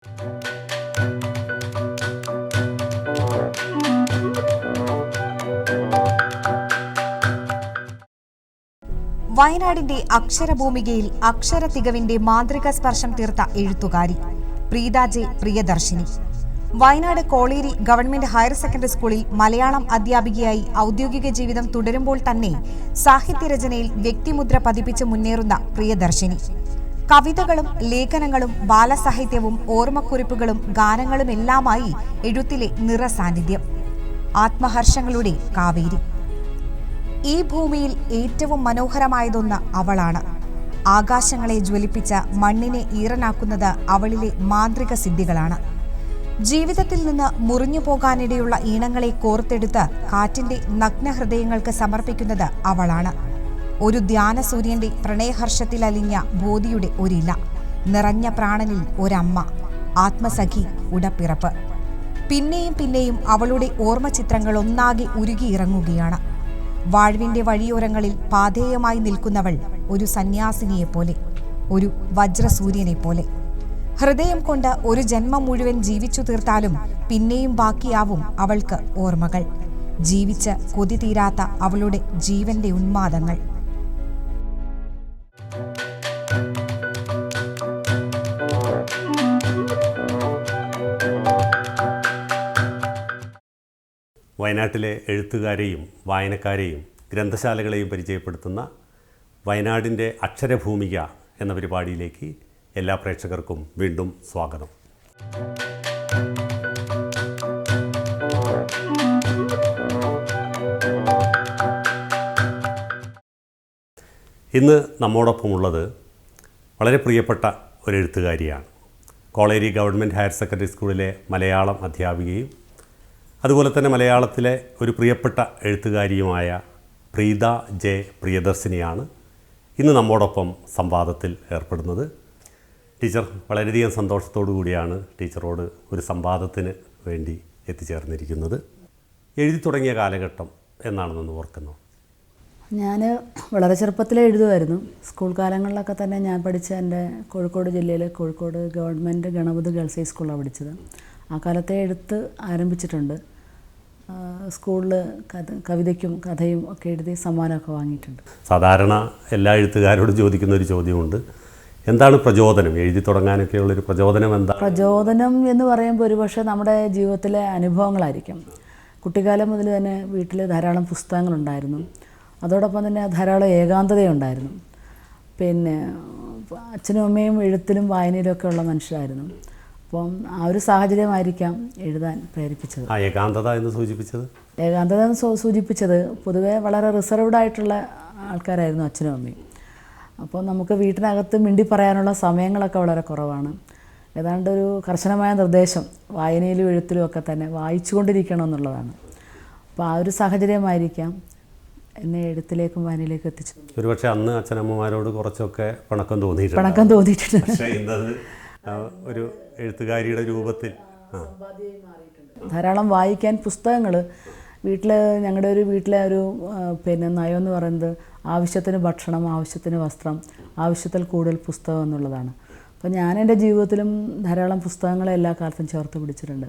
വയനാടിന്റെ അക്ഷരഭൂമികയിൽ അക്ഷര തികവിന്റെ മാന്ത്രിക സ്പർശം തീർത്ത എഴുത്തുകാരി Preetha J Priyadarshini. Wayanad Koleri government higher secondary സ്കൂളിൽ മലയാളം അധ്യാപികയായി ഔദ്യോഗിക ജീവിതം തുടരുമ്പോൾ തന്നെ സാഹിത്യരചനയിൽ വ്യക്തിമുദ്ര പതിപ്പിച്ച് മുന്നേറുന്ന പ്രിയദർശിനി. കവിതകളും ലേഖനങ്ങളും ബാലസാഹിത്യവും ഓർമ്മക്കുറിപ്പുകളും ഗാനങ്ങളുമെല്ലാമായി എഴുത്തിലെ നിറസാന്നിധ്യം. ആത്മഹർഷങ്ങളുടെ കാവേരി. ഈ ഭൂമിയിൽ ഏറ്റവും മനോഹരമായതൊന്ന് അവളാണ്. ആകാശങ്ങളെ ജ്വലിപ്പിച്ച മണ്ണിനെ ഈറനാക്കുന്നത് അവളിലെ മാന്ത്രിക സിദ്ധികളാണ്. ജീവിതത്തിൽ നിന്ന് മുറിഞ്ഞു പോകാനിടയുള്ള ഈണങ്ങളെ കോർത്തെടുത്ത് കാറ്റിന്റെ നഗ്നഹൃദയങ്ങൾക്ക് സമർപ്പിക്കുന്നത് അവളാണ്. ഒരു ധ്യാനസൂര്യന്റെ പ്രണയഹർഷത്തിലലിഞ്ഞ ബോധിയുടെ ഒരില, നിറഞ്ഞ പ്രാണനിൽ ഒരമ്മ, ആത്മസഖി, ഉടപ്പിറപ്പ്. പിന്നെയും പിന്നെയും അവളുടെ ഓർമ്മചിത്രങ്ങൾ ഒന്നാകെ ഉരുകിയിറങ്ങുകയാണ്. വാഴ്വിന്റെ വഴിയോരങ്ങളിൽ പാഥേയമായി നിൽക്കുന്നവൾ ഒരു സന്യാസിനിയെപ്പോലെ, ഒരു വജ്രസൂര്യനെപ്പോലെ. ഹൃദയം കൊണ്ട് ഒരു ജന്മം മുഴുവൻ ജീവിച്ചു തീർത്താലും പിന്നെയും ബാക്കിയാവും അവൾക്ക് ഓർമ്മകൾ. ജീവിച്ച് കൊതി തീരാത്ത അവളുടെ ജീവന്റെ ഉന്മാദങ്ങൾ. വയനാട്ടിലെ എഴുത്തുകാരെയും വായനക്കാരെയും ഗ്രന്ഥശാലകളെയും പരിചയപ്പെടുത്തുന്ന വയനാടിൻ്റെ അക്ഷരഭൂമിക എന്ന പരിപാടിയിലേക്ക് എല്ലാ പ്രേക്ഷകർക്കും വീണ്ടും സ്വാഗതം. ഇന്ന് നമ്മോടൊപ്പമുള്ളത് വളരെ പ്രിയപ്പെട്ട ഒരു എഴുത്തുകാരിയാണ്. കോളേരി ഗവൺമെൻറ് ഹയർ സെക്കൻഡറി സ്കൂളിലെ മലയാളം അധ്യാപികയും അതുപോലെ തന്നെ മലയാളത്തിലെ ഒരു പ്രിയപ്പെട്ട എഴുത്തുകാരിയുമായ പ്രീത ജെ പ്രിയദർശിനിയാണ് ഇന്ന് നമ്മോടൊപ്പം സംവാദത്തിൽ ഏർപ്പെടുന്നത്. ടീച്ചർ വളരെയധികം സന്തോഷത്തോടു കൂടിയാണ് ടീച്ചറോട് ഒരു സംവാദത്തിന് വേണ്ടി എത്തിച്ചേർന്നിരിക്കുന്നത്. എഴുതി തുടങ്ങിയ കാലഘട്ടം എന്നാണെന്നൊന്ന് ഓർക്കുന്നു. ഞാൻ വളരെ ചെറുപ്പത്തിലേ എഴുതുമായിരുന്നു. സ്കൂൾ കാലങ്ങളിലൊക്കെ തന്നെ ഞാൻ പഠിച്ച എൻ്റെ കോഴിക്കോട് ജില്ലയിലെ Kozhikode government Ganapathi girls high സ്കൂളിലാണ് പഠിച്ചത്. ആ കാലത്തെ എഴുത്ത് ആരംഭിച്ചിട്ടുണ്ട്. സ്കൂളിൽ കവിതയ്ക്കും കഥയും ഒക്കെ എഴുതി സമ്മാനമൊക്കെ വാങ്ങിയിട്ടുണ്ട്. സാധാരണ എല്ലാ എഴുത്തുകാരോടും ചോദിക്കുന്ന ഒരു ചോദ്യമുണ്ട്, എന്താണ് പ്രചോദനം? എഴുതി തുടങ്ങാനൊക്കെയുള്ളൊരു പ്രചോദനം എന്താ? പ്രചോദനം എന്ന് പറയുമ്പോൾ ഒരുപക്ഷെ നമ്മുടെ ജീവിതത്തിലെ അനുഭവങ്ങളായിരിക്കും. കുട്ടിക്കാലം മുതൽ തന്നെ വീട്ടിൽ ധാരാളം പുസ്തകങ്ങളുണ്ടായിരുന്നു. അതോടൊപ്പം തന്നെ ധാരാളം ഏകാന്തതയുണ്ടായിരുന്നു. പിന്നെ അച്ഛനും അമ്മയും എഴുത്തിലും വായനയിലും ഒക്കെ ഉള്ള മനുഷ്യരായിരുന്നു. അപ്പം ആ ഒരു സാഹചര്യമായിരിക്കാം എഴുതാൻ പ്രേരിപ്പിച്ചത്. ഏകാന്തത എന്ന് സൂചിപ്പിച്ചത്? ഏകാന്തത എന്ന് സൂചിപ്പിച്ചത് പൊതുവേ വളരെ റിസർവ്ഡ് ആയിട്ടുള്ള ആൾക്കാരായിരുന്നു അച്ഛനും അമ്മയും. അപ്പോൾ നമുക്ക് വീട്ടിനകത്ത് മിണ്ടി പറയാനുള്ള സമയങ്ങളൊക്കെ വളരെ കുറവാണ്. ഏതാണ്ട് ഒരു കർശനമായ നിർദ്ദേശം വായനയിലും എഴുത്തിലും ഒക്കെ തന്നെ വായിച്ചുകൊണ്ടിരിക്കണം എന്നുള്ളതാണ്. അപ്പോൾ ആ ഒരു സാഹചര്യമായിരിക്കാം എന്നെ എഴുത്തിലേക്കും വായനയിലേക്കും എത്തിച്ചത്. ഒരുപക്ഷെ അന്ന് അച്ഛനമ്മമാരോട് കുറച്ചൊക്കെ പണക്കം തോന്നിയിട്ടുണ്ട്. ഒരു എഴുത്തുകാരിയുടെ രൂപത്തിൽ ധാരാളം വായിക്കാൻ പുസ്തകങ്ങൾ വീട്ടിൽ, ഞങ്ങളുടെ ഒരു വീട്ടിലെ ഒരു നയം എന്ന് പറയുന്നത് ആവശ്യത്തിന് ഭക്ഷണം, ആവശ്യത്തിന് വസ്ത്രം, ആവശ്യത്തിൽ കൂടുതൽ പുസ്തകം എന്നുള്ളതാണ്. അപ്പോൾ ഞാൻ എൻ്റെ ജീവിതത്തിലും ധാരാളം പുസ്തകങ്ങളെ എല്ലാ കാലത്തും ചേർത്ത് പിടിച്ചിട്ടുണ്ട്.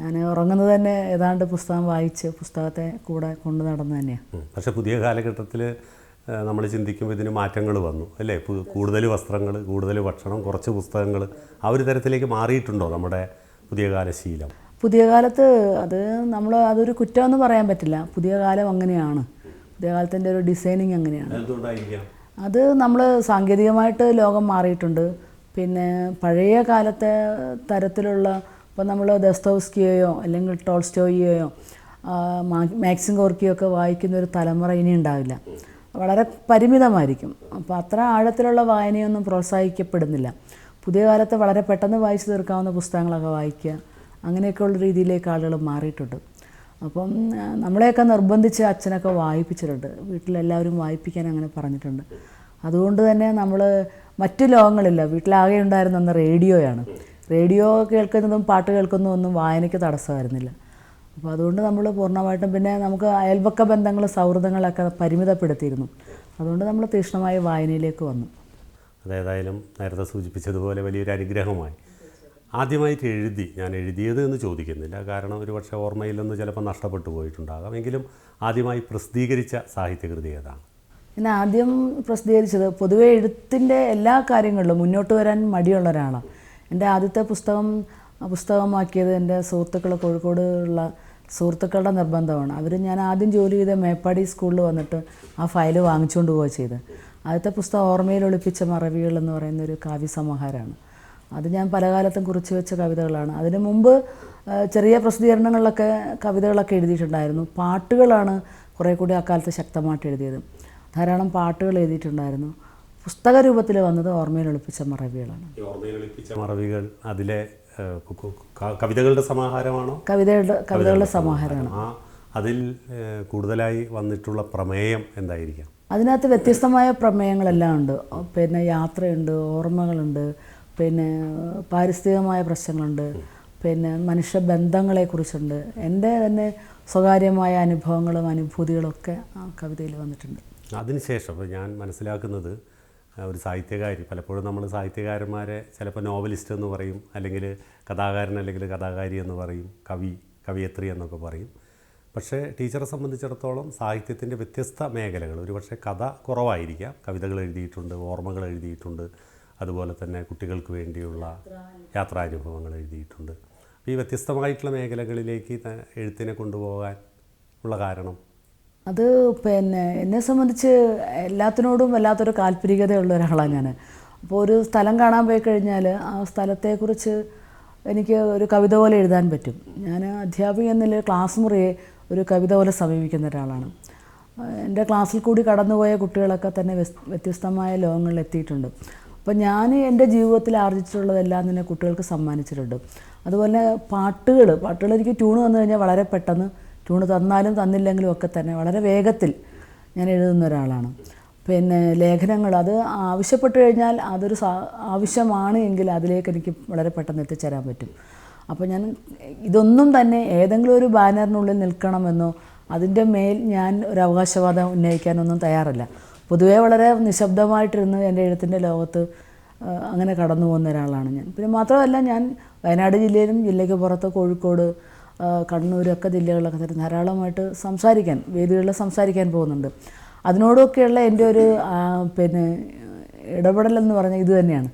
ഞാൻ ഉറങ്ങുന്നത് തന്നെ ഏതാണ്ട് പുസ്തകം വായിച്ച് പുസ്തകത്തെ കൂടെ കൊണ്ടു നടന്നു തന്നെയാണ്. പക്ഷേ പുതിയ കാലഘട്ടത്തിൽ നമ്മൾ ചിന്തിക്കുമ്പോൾ ഇതിന് മാറ്റങ്ങൾ വന്നു അല്ലേ? കൂടുതൽ വസ്ത്രങ്ങൾ, കൂടുതൽ ഭക്ഷണം, കുറച്ച് പുസ്തകങ്ങൾ, ആ ഒരു തരത്തിലേക്ക് മാറിയിട്ടുണ്ടോ നമ്മുടെ പുതിയ കാലശീലം? പുതിയ കാലത്ത് അതൊരു കുറ്റമെന്ന് പറയാൻ പറ്റില്ല. പുതിയ കാലം അങ്ങനെയാണ്. പുതിയ കാലത്തിൻ്റെ ഒരു ഡിസൈനിങ് അങ്ങനെയാണ്. അത് നമ്മൾ സാങ്കേതികമായിട്ട് ലോകം മാറിയിട്ടുണ്ട്. പിന്നെ പഴയ കാലത്തെ തരത്തിലുള്ള, ഇപ്പോൾ നമ്മൾ ദസ്തോവ്സ്കിയെയോ അല്ലെങ്കിൽ ടോൾസ്റ്റോയിയെയോ മാക്സിം ഗോർക്കിയോ ഒക്കെ വായിക്കുന്ന ഒരു തലമുറ ഇനി ഉണ്ടാവില്ല. വളരെ പരിമിതമായിരിക്കും. അപ്പോൾ അത്ര ആഴത്തിലുള്ള വായനയൊന്നും പ്രോത്സാഹിക്കപ്പെടുന്നില്ല. പുതിയ കാലത്ത് വളരെ പെട്ടെന്ന് വായിച്ചു തീർക്കാവുന്ന പുസ്തകങ്ങളൊക്കെ വായിക്കുക, അങ്ങനെയൊക്കെയുള്ള രീതിയിലേക്ക് ആളുകൾ മാറിയിട്ടുണ്ട്. അപ്പം നമ്മളെയൊക്കെ നിർബന്ധിച്ച് അച്ഛനൊക്കെ വായിപ്പിച്ചിട്ടുണ്ട്. വീട്ടിലെല്ലാവരും വായിപ്പിക്കാൻ അങ്ങനെ പറഞ്ഞിട്ടുണ്ട്. അതുകൊണ്ട് തന്നെ നമ്മൾ മറ്റു ലോകങ്ങളില്ല. വീട്ടിലാകെ ഉണ്ടായിരുന്ന റേഡിയോയാണ്. റേഡിയോ കേൾക്കുന്നതും പാട്ട് കേൾക്കുന്നതും ഒന്നും വായനയ്ക്ക് തടസ്സമായിരുന്നില്ല. അപ്പോൾ അതുകൊണ്ട് നമ്മൾ പൂർണ്ണമായിട്ടും, പിന്നെ നമുക്ക് അയൽപക്ക ബന്ധങ്ങൾ, സൗഹൃദങ്ങളൊക്കെ പരിമിതപ്പെടുത്തിയിരുന്നു. അതുകൊണ്ട് നമ്മൾ തീക്ഷ്ണമായ വായനയിലേക്ക് വന്നു. അതേതായാലും നേരത്തെ സൂചിപ്പിച്ചതുപോലെ വലിയൊരു അനുഗ്രഹമായി. ആദ്യമായിട്ട് ഞാൻ എഴുതിയത് എന്ന് ചോദിക്കുന്നില്ല, കാരണം ഒരു പക്ഷേ ഓർമ്മയിൽ നിന്ന് ചിലപ്പോൾ നഷ്ടപ്പെട്ടു പോയിട്ടുണ്ടാകാം. എങ്കിലും ആദ്യമായി പ്രസിദ്ധീകരിച്ച സാഹിത്യകൃതി ഏതാണ്? ഞാൻ ആദ്യം പ്രസിദ്ധീകരിച്ചത് പൊതുവെ എഴുത്തിൻ്റെ എല്ലാ കാര്യങ്ങളിലും മുന്നോട്ട് വരാൻ മടിയുള്ള ഒരാളാണ്. എൻ്റെ ആദ്യത്തെ പുസ്തകമാക്കിയത് എൻ്റെ സുഹൃത്തുക്കൾ, കോഴിക്കോട് ഉള്ള സുഹൃത്തുക്കളുടെ നിർബന്ധമാണ്. ഞാൻ ആദ്യം ജോലി ചെയ്ത മേപ്പാടി സ്കൂളിൽ വന്നിട്ട് ആ ഫയൽ വാങ്ങിച്ചുകൊണ്ട് പോവുക ചെയ്ത്. ആദ്യത്തെ പുസ്തകം ഓർമ്മയിൽ ഒളിപ്പിച്ച മറവികൾ എന്ന് പറയുന്ന ഒരു കാവ്യസമാഹാരമാണ്. അത് ഞാൻ പല കാലത്തും കുറിച്ച് വെച്ച കവിതകളാണ്. അതിന് മുമ്പ് ചെറിയ പ്രസിദ്ധീകരണങ്ങളിലൊക്കെ കവിതകളൊക്കെ എഴുതിയിട്ടുണ്ടായിരുന്നു. പാട്ടുകളാണ് കുറേ കൂടി അക്കാലത്ത് ശക്തമായിട്ട് എഴുതിയത്. ധാരാളം പാട്ടുകൾ എഴുതിയിട്ടുണ്ടായിരുന്നു. പുസ്തക രൂപത്തിൽ വന്നത് ഓർമ്മയിൽ ഒളിപ്പിച്ച മറവികളാണ്. ഓർമ്മയിൽ ഒളിപ്പിച്ച മറവികൾ അതിലെ കവിതകളുടെ സമാഹാരമാണോ? കവിതകളുടെ സമാഹാരമാണ്. അതിൽ കൂടുതലായി വന്നിട്ടുള്ള പ്രമേയം എന്തായിരിക്കാം? അതിനകത്ത് വ്യത്യസ്തമായ പ്രമേയങ്ങളെല്ലാം ഉണ്ട്. പിന്നെ യാത്രയുണ്ട്, ഓർമ്മകളുണ്ട്, പിന്നെ പാരിസ്ഥിതികമായ പ്രശ്നങ്ങളുണ്ട്, പിന്നെ മനുഷ്യബന്ധങ്ങളെക്കുറിച്ചുണ്ട്. എൻ്റെ തന്നെ സ്വകാര്യമായ അനുഭവങ്ങളും അനുഭൂതികളും ഒക്കെ ആ കവിതയിൽ വന്നിട്ടുണ്ട്. അതിനുശേഷം ഞാൻ മനസ്സിലാക്കുന്നത് ഒരു സാഹിത്യകാരി, പലപ്പോഴും നമ്മൾ സാഹിത്യകാരന്മാരെ ചിലപ്പോൾ നോവലിസ്റ്റ് എന്ന് പറയും, അല്ലെങ്കിൽ കഥാകാരൻ അല്ലെങ്കിൽ കഥാകാരി എന്ന് പറയും, കവിയത്രി എന്നൊക്കെ പറയും. പക്ഷേ ടീച്ചറെ സംബന്ധിച്ചിടത്തോളം സാഹിത്യത്തിൻ്റെ വ്യത്യസ്ത മേഖലകൾ, ഒരുപക്ഷെ കഥ കുറവായിരിക്കാം, കവിതകൾ എഴുതിയിട്ടുണ്ട്, ഓർമ്മകൾ എഴുതിയിട്ടുണ്ട്, അതുപോലെ തന്നെ കുട്ടികൾക്ക് വേണ്ടിയുള്ള യാത്രാനുഭവങ്ങൾ എഴുതിയിട്ടുണ്ട്. അപ്പോൾ ഈ വ്യത്യസ്തമായിട്ടുള്ള മേഖലകളിലേക്ക് എഴുത്തിനെ കൊണ്ടുപോകാൻ ഉള്ള കാരണം? അത് പിന്നെ എന്നെ സംബന്ധിച്ച് എല്ലാത്തിനോടും വല്ലാത്തൊരു കാൽപര്യകതയുള്ള ഒരാളാണ് ഞാൻ. അപ്പോൾ ഒരു സ്ഥലം കാണാൻ പോയി കഴിഞ്ഞാൽ ആ സ്ഥലത്തെക്കുറിച്ച് എനിക്ക് ഒരു കവിത പോലെ എഴുതാൻ പറ്റും. ഞാൻ അധ്യാപിക എന്നതിൽ ക്ലാസ് മുറിയെ ഒരു കവിത പോലെ സമീപിക്കുന്ന ഒരാളാണ്. എൻ്റെ ക്ലാസ്സിൽ കൂടി കടന്നുപോയ കുട്ടികളൊക്കെ തന്നെ വ്യത്യസ്തമായ ലോകങ്ങളിൽ എത്തിയിട്ടുണ്ട്. അപ്പോൾ ഞാൻ എൻ്റെ ജീവിതത്തിൽ ആർജിച്ചിട്ടുള്ളതെല്ലാം തന്നെ കുട്ടികൾക്ക് സമ്മാനിച്ചിട്ടുണ്ട്. അതുപോലെ പാട്ടുകൾ എനിക്ക് ട്യൂണ് വന്നു കഴിഞ്ഞാൽ വളരെ പെട്ടെന്ന്, ട്യൂണ് തന്നാലും തന്നില്ലെങ്കിലും ഒക്കെ തന്നെ വളരെ വേഗത്തിൽ ഞാൻ എഴുതുന്ന ഒരാളാണ്. പിന്നെ ലേഖനങ്ങൾ അത് ആവശ്യപ്പെട്ട് കഴിഞ്ഞാൽ അതൊരു ആവശ്യമാണ് എങ്കിൽ അതിലേക്ക് എനിക്ക് വളരെ പെട്ടെന്ന് എത്തിച്ചേരാൻ പറ്റും. അപ്പോൾ ഞാൻ ഇതൊന്നും തന്നെ ഏതെങ്കിലും ഒരു ബാനറിനുള്ളിൽ നിൽക്കണമെന്നോ അതിൻ്റെ മേൽ ഞാൻ ഒരു അവകാശവാദം ഉന്നയിക്കാനൊന്നും തയ്യാറല്ല. പൊതുവേ വളരെ നിശബ്ദമായിട്ടിരുന്ന് എൻ്റെ എഴുത്തിൻ്റെ ലോകത്ത് അങ്ങനെ കടന്നു പോകുന്ന ഒരാളാണ് ഞാൻ. പിന്നെ മാത്രമല്ല, ഞാൻ വയനാട് ജില്ലയിലും ജില്ലയ്ക്ക് പുറത്ത് കോഴിക്കോട്, കണ്ണൂരൊക്കെ ജില്ലകളിലൊക്കെ തന്നെ ധാരാളമായിട്ട് വേദികളിൽ സംസാരിക്കാൻ പോകുന്നുണ്ട്. അതിനോടൊക്കെയുള്ള എൻ്റെ ഒരു പിന്നെ ഇടപെടലെന്ന് പറഞ്ഞാൽ ഇത് തന്നെയാണ്.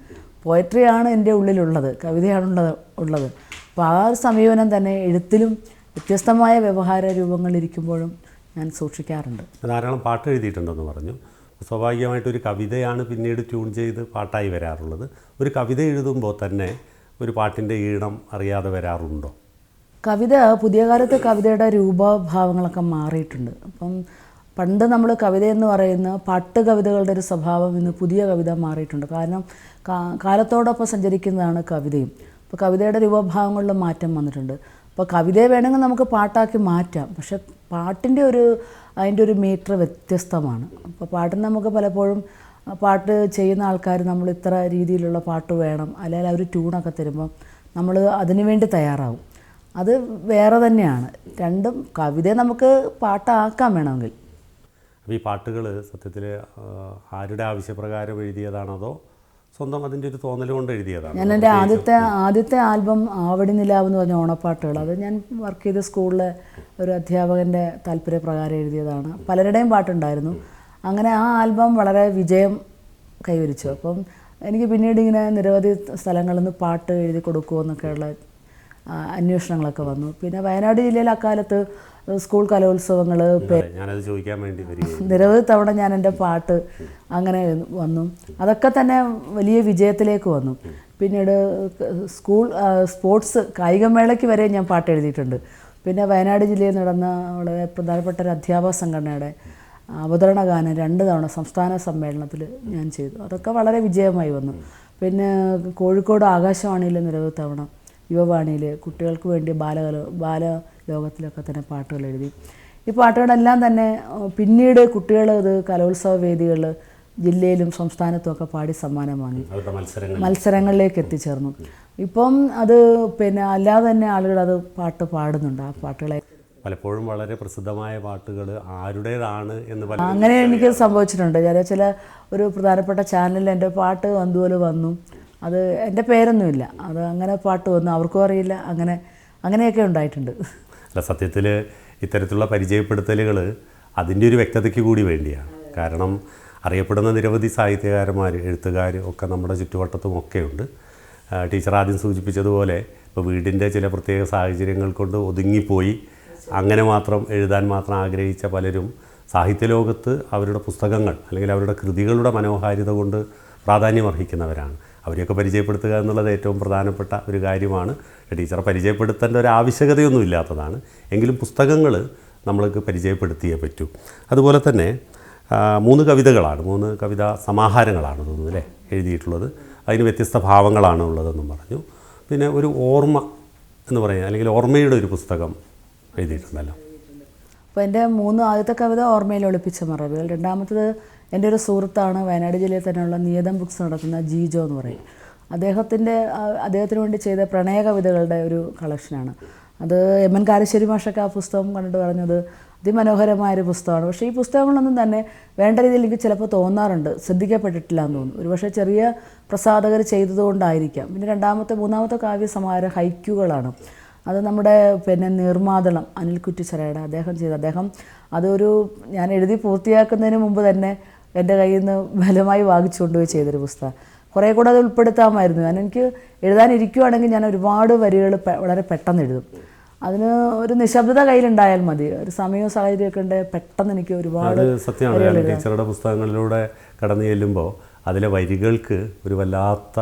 പോയട്രിയാണ് എൻ്റെ ഉള്ളിലുള്ളത്, കവിതയാണുള്ളത്. അപ്പോൾ ആ ഒരു സമീപനം തന്നെ എഴുത്തിലും വ്യത്യസ്തമായ വ്യവഹാര രൂപങ്ങളിരിക്കുമ്പോഴും ഞാൻ സൂക്ഷിക്കാറുണ്ട്. ധാരാളം പാട്ട് എഴുതിയിട്ടുണ്ടെന്ന് പറഞ്ഞു. സ്വാഭാവികമായിട്ടൊരു കവിതയാണ് പിന്നീട് ട്യൂൺ ചെയ്ത് പാട്ടായി വരാറുള്ളത്. ഒരു കവിത എഴുതുമ്പോൾ തന്നെ ഒരു പാട്ടിൻ്റെ ഈണം അറിയാതെ വരാറുണ്ടോ? പുതിയ കാലത്ത് കവിതയുടെ രൂപഭാവങ്ങളൊക്കെ മാറിയിട്ടുണ്ട്. അപ്പം പണ്ട് നമ്മൾ കവിതയെന്ന് പറയുന്ന പാട്ട് കവിതകളുടെ ഒരു സ്വഭാവം ഇന്ന് പുതിയ കവിത മാറിയിട്ടുണ്ട്. കാരണം കാലത്തോടൊപ്പം സഞ്ചരിക്കുന്നതാണ് കവിതയും. അപ്പോൾ കവിതയുടെ രൂപഭാവങ്ങളിൽ മാറ്റം വന്നിട്ടുണ്ട്. അപ്പോൾ കവിതയെ വേണമെങ്കിൽ നമുക്ക് പാട്ടാക്കി മാറ്റാം, പക്ഷെ അതിൻ്റെ ഒരു മീറ്റർ വ്യത്യസ്തമാണ്. അപ്പോൾ പാട്ടിന് നമുക്ക് പലപ്പോഴും പാട്ട് ചെയ്യുന്ന ആൾക്കാർ നമ്മൾ ഇത്ര രീതിയിലുള്ള പാട്ട് വേണം, അല്ലെങ്കിൽ അവർ ട്യൂണൊക്കെ തരുമ്പം നമ്മൾ അതിനു വേണ്ടി തയ്യാറാവും. അത് വേറെ തന്നെയാണ്. രണ്ടും കവിതയെ നമുക്ക് പാട്ടാക്കാൻ വേണമെങ്കിൽ. അപ്പോൾ ഈ പാട്ടുകൾ സത്യത്തിൽ ആരുടെ ആവശ്യപ്രകാരം എഴുതിയതാണോ അതോ സ്വന്തം അതിൻ്റെ ഒരു തോന്നൽ കൊണ്ട് എഴുതിയതാണ്? ഞാൻ എൻ്റെ ആദ്യത്തെ ആൽബം ആവടി നിലാവ് എന്ന് പറഞ്ഞ ഓണപ്പാട്ടുകൾ, അത് ഞാൻ വർക്ക് ചെയ്ത സ്കൂളിലെ ഒരു അധ്യാപകൻ്റെ താല്പര്യപ്രകാരം എഴുതിയതാണ്. പലരുടെയും പാട്ടുണ്ടായിരുന്നു. അങ്ങനെ ആ ആൽബം വളരെ വിജയം കൈവരിച്ചു. അപ്പം എനിക്ക് പിന്നീട് ഇങ്ങനെ നിരവധി സ്ഥലങ്ങളിൽ നിന്ന് പാട്ട് എഴുതി കൊടുക്കുമെന്നൊക്കെയുള്ള അന്വേഷണങ്ങളൊക്കെ വന്നു. പിന്നെ വയനാട് ജില്ലയിൽ അക്കാലത്ത് സ്കൂൾ കലോത്സവങ്ങൾ ഞാനത് ചോദിക്കാൻ വേണ്ടി നിരവധി തവണ ഞാൻ എൻ്റെ പാട്ട് അങ്ങനെ വന്നു. അതൊക്കെ തന്നെ വലിയ വിജയത്തിലേക്ക് വന്നു. പിന്നീട് സ്പോർട്സ് കായികമേളയ്ക്ക് വരെ ഞാൻ പാട്ട് എഴുതിയിട്ടുണ്ട്. പിന്നെ വയനാട് ജില്ലയിൽ നടന്ന വളരെ പ്രധാനപ്പെട്ട ഒരു അധ്യാപക സംഘടനയുടെ അവതരണ ഗാനം 2 തവണ സംസ്ഥാന സമ്മേളനത്തിൽ ഞാൻ ചെയ്തു. അതൊക്കെ വളരെ വിജയമായി വന്നു. പിന്നെ കോഴിക്കോട് ആകാശവാണിയിൽ നിരവധി തവണ, യുവവാണിയിൽ കുട്ടികൾക്ക് വേണ്ടി ബാലലോകത്തിലൊക്കെ തന്നെ പാട്ടുകൾ എഴുതി. ഈ പാട്ടുകളെല്ലാം തന്നെ പിന്നീട് കുട്ടികൾ ഇത് കലോത്സവ വേദികളിൽ ജില്ലയിലും സംസ്ഥാനത്തും ഒക്കെ പാടി സമ്മാനം വാങ്ങി മത്സരങ്ങളിലേക്ക് എത്തിച്ചേർന്നു. ഇപ്പം അത് പിന്നെ അല്ലാതെ തന്നെ ആളുകൾ അത് പാട്ട് പാടുന്നുണ്ട്. ആ പാട്ടുകളെ പലപ്പോഴും വളരെ പ്രസിദ്ധമായ പാട്ടുകൾ ആരുടേതാണ് എന്ന് അങ്ങനെ എനിക്ക് സംഭവിച്ചിട്ടുണ്ട്. ചില ഒരു പ്രധാനപ്പെട്ട ചാനലിൽ എൻ്റെ പാട്ട് അതുപോലെ വന്നു. അത് എൻ്റെ പേരൊന്നുമില്ല, അത് അങ്ങനെ പാട്ട് വന്നു, അവർക്കും അറിയില്ല, അങ്ങനെയൊക്കെ ഉണ്ടായിട്ടുണ്ട്. അല്ല, സത്യത്തിൽ ഇത്തരത്തിലുള്ള പരിചയപ്പെടുത്തലുകൾ അതിൻ്റെ ഒരു വ്യക്തതയ്ക്ക് കൂടി വേണ്ടിയാണ്. കാരണം അറിയപ്പെടുന്ന നിരവധി സാഹിത്യകാരന്മാർ, എഴുത്തുകാർ ഒക്കെ നമ്മുടെ ചുറ്റുവട്ടത്തും ഒക്കെയുണ്ട്. ടീച്ചർ ആദ്യം സൂചിപ്പിച്ചതുപോലെ ഇപ്പോൾ വീടിൻ്റെ ചില പ്രത്യേക സാഹചര്യങ്ങൾ കൊണ്ട് ഒതുങ്ങിപ്പോയി അങ്ങനെ മാത്രം എഴുതാൻ മാത്രം ആഗ്രഹിച്ച പലരും സാഹിത്യലോകത്ത് അവരുടെ പുസ്തകങ്ങൾ അല്ലെങ്കിൽ അവരുടെ കൃതികളുടെ മനോഹാരിത കൊണ്ട് പ്രാധാന്യമർഹിക്കുന്നവരാണ്. അവരെയൊക്കെ പരിചയപ്പെടുത്തുക എന്നുള്ളത് ഏറ്റവും പ്രധാനപ്പെട്ട ഒരു കാര്യമാണ്. ടീച്ചറെ പരിചയപ്പെടുത്തേണ്ട ഒരു ആവശ്യകതയൊന്നും ഇല്ലാത്തതാണ്. എങ്കിലും പുസ്തകങ്ങൾ നമ്മൾക്ക് പരിചയപ്പെടുത്തിയേ പറ്റൂ. അതുപോലെ തന്നെ 3 കവിതകളാണ്, 3 കവിതാ സമാഹാരങ്ങളാണ് തോന്നുന്നു അല്ലേ എഴുതിയിട്ടുള്ളത്. അതിന് വ്യത്യസ്ത ഭാവങ്ങളാണ് ഉള്ളതെന്നും പറഞ്ഞു. പിന്നെ ഒരു ഓർമ്മ എന്ന് പറയുന്നത് അല്ലെങ്കിൽ ഓർമ്മയുടെ ഒരു പുസ്തകം എഴുതിയിട്ടുണ്ടല്ലോ. അപ്പോൾ എൻ്റെ ആദ്യത്തെ കവിത ഓർമ്മയിൽ ഒളിപ്പിച്ച മറവികൾ, രണ്ടാമത്തത് എൻ്റെ ഒരു സുഹൃത്താണ് വയനാട് ജില്ലയിൽ തന്നെയുള്ള നിയതം ബുക്സ് നടത്തുന്ന ജിജോ എന്ന് പറയും. അദ്ദേഹത്തിന് വേണ്ടി ചെയ്ത പ്രണയ കവിതകളുടെ ഒരു കളക്ഷനാണ് അത്. എം എൻ കാരശ്ശേരി മാഷൊക്കെ ആ പുസ്തകം കണ്ടിട്ട് പറഞ്ഞത് അതിമനോഹരമായൊരു പുസ്തകമാണ്. പക്ഷേ ഈ പുസ്തകങ്ങളൊന്നും തന്നെ വേണ്ട രീതിയിൽ എനിക്ക് ചിലപ്പോൾ തോന്നാറുണ്ട് ശ്രദ്ധിക്കപ്പെട്ടിട്ടില്ല എന്ന് തോന്നുന്നു. ഒരുപക്ഷെ ചെറിയ പ്രസാധകർ ചെയ്തതുകൊണ്ടായിരിക്കാം. പിന്നെ മൂന്നാമത്തെ കാവ്യ സമാഹാരം ഹൈക്യൂകളാണ്. അത് നമ്മുടെ നീർമാതളം അനിൽ കുറ്റിച്ചിറയുടെ അദ്ദേഹം അതൊരു ഞാൻ എഴുതി പൂർത്തിയാക്കുന്നതിന് മുമ്പ് തന്നെ എൻ്റെ കയ്യിൽ നിന്ന് ബലമായി വാങ്ങിച്ചു കൊണ്ടുപോയി ചെയ്തൊരു പുസ്തകം. കുറേ കൂടെ അത് ഉൾപ്പെടുത്താമായിരുന്നു. എനിക്ക് എഴുതാനിരിക്കുകയാണെങ്കിൽ ഞാൻ ഒരുപാട് വരികൾ വളരെ പെട്ടെന്ന് എഴുതും. അതിന് ഒരു നിശബ്ദത കയ്യിലുണ്ടായാൽ മതി. ഒരു സമയവും സാഹചര്യമൊക്കെ ഉണ്ട്, പെട്ടെന്ന് എനിക്ക് ഒരുപാട് സത്യമാണ്. ടീച്ചറുടെ പുസ്തകങ്ങളിലൂടെ കടന്നു ചെല്ലുമ്പോൾ അതിലെ വരികൾക്ക് ഒരു വല്ലാത്ത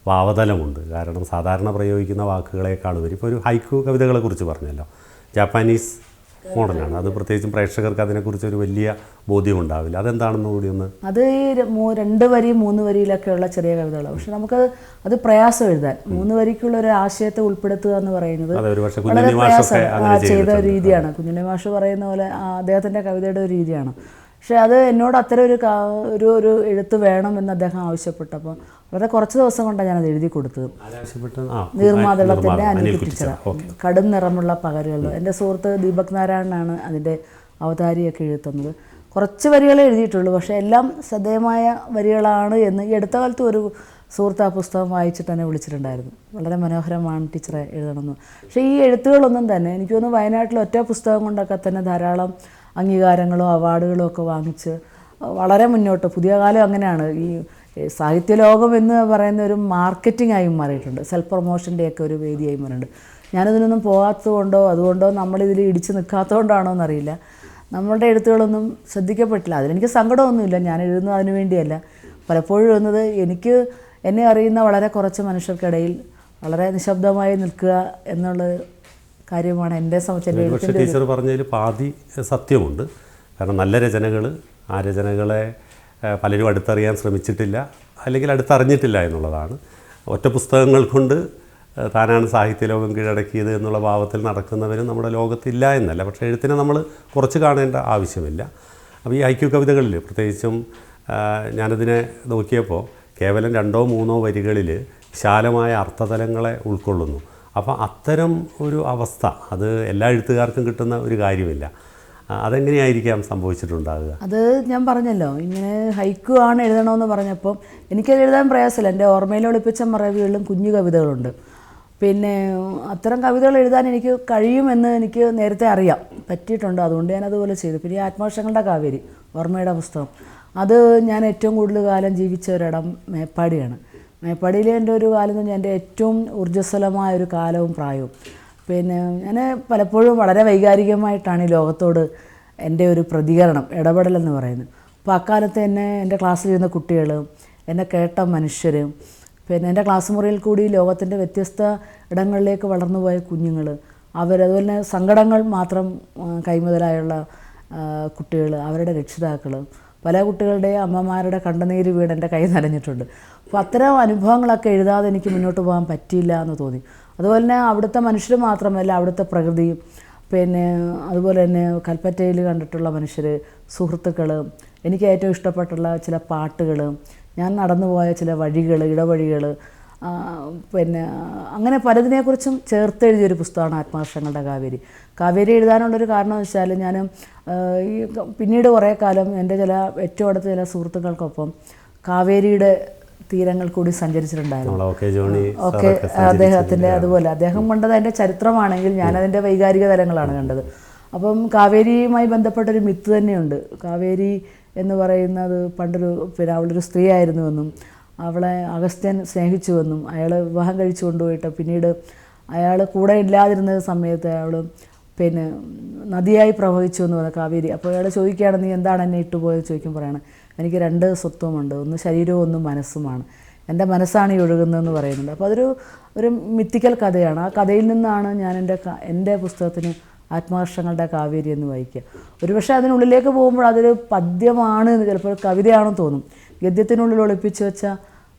ഭാവതലമുണ്ട്. കാരണം സാധാരണ പ്രയോഗിക്കുന്ന വാക്കുകളെക്കാൾ വരും. ഇപ്പോൾ ഒരു ഹൈക്കു കവിതകളെ കുറിച്ച് പറഞ്ഞല്ലോ, ജാപ്പാനീസ് മോഡലാണ്. അത് പ്രത്യേകിച്ചും പ്രേക്ഷകർക്ക് അതിനെക്കുറിച്ച് ഒരു വലിയ ബോധ്യം ഉണ്ടാവില്ല. അതെന്താണെന്ന് കൂടി ഒന്ന്. അത് ഈ 2 വരി 3 വരിയിലൊക്കെയുള്ള ചെറിയ കവിതകളാണ്. പക്ഷെ അത് പ്രയാസം എഴുതാൻ 3 വരിക്കുള്ള ഒരു ആശയത്തെ ഉൾപ്പെടുത്തുക എന്ന് പറയുന്നത് വളരെ പ്രയാസം ചെയ്ത രീതിയാണ്. കുഞ്ഞുണ്ണി മാഷ് പറയുന്ന പോലെ അദ്ദേഹത്തിൻ്റെ കവിതയുടെ ഒരു രീതിയാണ്. പക്ഷേ അത് എന്നോട് അത്തരം ഒരു എഴുത്ത് വേണമെന്ന് അദ്ദേഹം ആവശ്യപ്പെട്ടപ്പോൾ വളരെ കുറച്ച് ദിവസം കൊണ്ടാണ് ഞാനത് എഴുതി കൊടുത്തത്. നീർമാതളത്തിൻ്റെ അനിൽ കുറ്റിച്ചിറ, കടും നിറമുള്ള പകലുകൾ. എൻ്റെ സുഹൃത്ത് ദീപക് നാരായണനാണ് അതിൻ്റെ അവതാരിയൊക്കെ എഴുതുന്നത്. കുറച്ച് വരികളെ എഴുതിയിട്ടുള്ളൂ, പക്ഷേ എല്ലാം ശ്രദ്ധേയമായ വരികളാണ് എന്ന് ഈ അടുത്ത കാലത്ത് ഒരു സുഹൃത്ത് ആ പുസ്തകം വായിച്ചിട്ട് തന്നെ വിളിച്ചിട്ടുണ്ടായിരുന്നു. വളരെ മനോഹരമാണ് ടീച്ചറെ എഴുതണമെന്ന്. പക്ഷേ ഈ എഴുത്തുകളൊന്നും തന്നെ എനിക്ക് തോന്നുന്നു വയനാട്ടിൽ ഒറ്റ പുസ്തകം കൊണ്ടൊക്കെ തന്നെ ധാരാളം അംഗീകാരങ്ങളും അവാർഡുകളും ഒക്കെ വാങ്ങിച്ച് വളരെ മുന്നോട്ട്. പുതിയ കാലം അങ്ങനെയാണ്. ഈ സാഹിത്യലോകം എന്ന് പറയുന്ന ഒരു മാർക്കറ്റിംഗ് ആയി മാറിയിട്ടുണ്ട്. സെൽഫ് പ്രൊമോഷൻ്റെയൊക്കെ ഒരു വേദിയായി മാറിയിട്ടുണ്ട്. ഞാനിതിനൊന്നും പോകാത്തതുകൊണ്ടോ അതുകൊണ്ടോ നമ്മളിതിൽ ഇടിച്ച് നിൽക്കാത്തതുകൊണ്ടാണോ എന്നറിയില്ല, നമ്മളുടെ എഴുത്തുകളൊന്നും ശ്രദ്ധിക്കപ്പെട്ടില്ല. അതിലെനിക്ക് സങ്കടമൊന്നുമില്ല, ഞാൻ എഴുതുന്നത് അതിനു വേണ്ടിയല്ല. പലപ്പോഴും എഴുതുന്നത് എന്നെ അറിയുന്ന വളരെ കുറച്ച് മനുഷ്യർക്കിടയിൽ വളരെ നിശബ്ദമായി നിൽക്കുക എന്നുള്ള കാര്യമാണ് എൻ്റെ സംബന്ധിച്ച്. പക്ഷേ ടീച്ചർ പറഞ്ഞതിൽ പാതി സത്യമുണ്ട്. കാരണം നല്ല രചനകൾ, ആ രചനകളെ പലരും അടുത്തറിയാൻ ശ്രമിച്ചിട്ടില്ല, അല്ലെങ്കിൽ അടുത്തറിഞ്ഞിട്ടില്ല എന്നുള്ളതാണ്. ഒറ്റ പുസ്തകങ്ങൾ കൊണ്ട് താനാണ് സാഹിത്യലോകം കീഴടക്കിയത് എന്നുള്ള ഭാവത്തിൽ നടക്കുന്നവരും നമ്മുടെ ലോകത്തില്ല എന്നല്ല. പക്ഷേ എഴുത്തിനെ നമ്മൾ കുറച്ച് കാണേണ്ട ആവശ്യമില്ല. അപ്പോൾ ഈ ഹൈക്യു കവിതകളിൽ പ്രത്യേകിച്ചും ഞാനതിനെ നോക്കിയപ്പോൾ കേവലം 2-3 വരികളിൽ വിശാലമായ അർത്ഥതലങ്ങളെ ഉൾക്കൊള്ളുന്നു. അപ്പോൾ അത്തരം ഒരു അവസ്ഥ അത് എല്ലാ എഴുത്തുകാർക്കും കിട്ടുന്ന ഒരു കാര്യമില്ല. അതെങ്ങനെയായിരിക്കാം സംഭവിച്ചിട്ടുണ്ടാകുക? അത് ഞാൻ പറഞ്ഞല്ലോ, ഇങ്ങനെ ഹൈക്കു ആണ് എഴുതണമെന്ന് പറഞ്ഞപ്പോൾ എനിക്കത് എഴുതാൻ പ്രയാസമില്ല. എൻ്റെ ഓർമ്മയിൽ ഒളിപ്പിച്ച മറവികളിലും കുഞ്ഞു കവിതകളുണ്ട്. പിന്നെ അത്തരം കവിതകൾ എഴുതാൻ എനിക്ക് കഴിയുമെന്ന് എനിക്ക് നേരത്തെ അറിയാം, പറ്റിയിട്ടുണ്ട്. അതുകൊണ്ട് ഞാൻ അതുപോലെ ചെയ്തു. പിന്നെ ആത്മവർഷങ്ങളുടെ കാവേരി, ഓർമ്മയുടെ പുസ്തകം, അത് ഞാൻ ഏറ്റവും കൂടുതൽ കാലം ജീവിച്ച ഒരിടം മേപ്പാടിയാണ്. മേപ്പാടിയിലെ എൻ്റെ ഒരു കാലം എന്ന് പറഞ്ഞാൽ എൻ്റെ ഏറ്റവും ഊർജ്ജസ്വലമായ ഒരു കാലവും പ്രായവും. പിന്നെ ഞാൻ പലപ്പോഴും വളരെ വൈകാരികമായിട്ടാണ് ഈ ലോകത്തോട് എൻ്റെ ഒരു പ്രതികരണം, ഇടപെടലെന്ന് പറയുന്നത്. അപ്പോൾ അക്കാലത്ത് എൻ്റെ ക്ലാസ്സിലിരുന്ന കുട്ടികൾ, എന്നെ കേട്ട മനുഷ്യർ, പിന്നെ എൻ്റെ ക്ലാസ് മുറിയിൽ കൂടി ലോകത്തിൻ്റെ വ്യത്യസ്ത ഇടങ്ങളിലേക്ക് വളർന്നു പോയ കുഞ്ഞുങ്ങൾ, അതുപോലെ തന്നെ സങ്കടങ്ങൾ മാത്രം കൈമുതലായുള്ള കുട്ടികൾ, അവരുടെ രക്ഷിതാക്കൾ, പല കുട്ടികളുടെ അമ്മമാരുടെ കണ്ണുനീര് വീണ് എൻ്റെ കൈ നനഞ്ഞിട്ടുണ്ട്. അപ്പോൾ അത്തരം അനുഭവങ്ങളൊക്കെ എഴുതാതെ എനിക്ക് മുന്നോട്ട് പോകാൻ പറ്റിയില്ല എന്ന് തോന്നി. അതുപോലെ തന്നെ അവിടുത്തെ മനുഷ്യർ മാത്രമല്ല, അവിടുത്തെ പ്രകൃതിയും, പിന്നെ അതുപോലെ തന്നെ കൽപ്പറ്റയിൽ കണ്ടിട്ടുള്ള മനുഷ്യർ, സുഹൃത്തുക്കൾ, എനിക്ക് ഏറ്റവും ഇഷ്ടപ്പെട്ടുള്ള ചില പാട്ടുകൾ, ഞാൻ നടന്നുപോയ ചില വഴികൾ, ഇടവഴികൾ, പിന്നെ അങ്ങനെ പലതിനെക്കുറിച്ചും ചേർത്തെഴുതിയൊരു പുസ്തകമാണ് ആത്മവർഷങ്ങളുടെ കാവേരി. കാവേരി എഴുതാനുള്ളൊരു കാരണം എന്ന് വെച്ചാൽ ഞാൻ പിന്നീട് കുറേ കാലം എൻ്റെ ഏറ്റവും അടുത്ത ചില സുഹൃത്തുക്കൾക്കൊപ്പം കാവേരിയുടെ തീരങ്ങൾ കൂടി സഞ്ചരിച്ചിട്ടുണ്ടായിരുന്നു. ഓക്കെ, അദ്ദേഹത്തിൻ്റെ അതുപോലെ അദ്ദേഹം കണ്ടത് അതിൻ്റെ ചരിത്രമാണെങ്കിൽ ഞാനതിൻ്റെ വൈകാരിക തലങ്ങളാണ് കണ്ടത്. അപ്പം കാവേരിയുമായി ബന്ധപ്പെട്ടൊരു മിത്ത് തന്നെയുണ്ട്. കാവേരി എന്ന് പറയുന്നത് പണ്ടൊരു അവളൊരു സ്ത്രീ ആയിരുന്നുവെന്നും അവളെ അഗസ്ത്യൻ സ്നേഹിച്ചുവെന്നും അയാൾ വിവാഹം കഴിച്ചു കൊണ്ടുപോയിട്ട് പിന്നീട് അയാൾ കൂടെ ഇല്ലാതിരുന്ന സമയത്ത് അയാൾ നദിയായി പ്രവഹിച്ചു എന്ന് പറയുന്നത് കാവേരി. അപ്പോൾ അയാൾ ചോദിക്കുകയാണ്, നീ എന്താണ് എന്നെ ഇട്ടുപോയത് ചോദിക്കുമ്പോൾ പറയണം, എനിക്ക് 2 സ്വത്വമുണ്ട്, ഒന്ന് ശരീരവും ഒന്ന് മനസ്സുമാണ്, എൻ്റെ മനസ്സാണ് ഈ ഒഴുകുന്നതെന്ന് പറയുന്നുണ്ട്. അപ്പോൾ ഒരു മിത്തിക്കൽ കഥയാണ്. ആ കഥയിൽ നിന്നാണ് ഞാൻ എൻ്റെ പുസ്തകത്തിന് ആത്മകർഷങ്ങളുടെ കാവേരി എന്ന് വായിക്കുക. ഒരുപക്ഷെ അതിനുള്ളിലേക്ക് പോകുമ്പോൾ അതൊരു പദ്യമാണ്, ചിലപ്പോൾ കവിതയാണെന്ന് തോന്നും. ഗദ്യത്തിനുള്ളിൽ ഒളിപ്പിച്ചു വെച്ച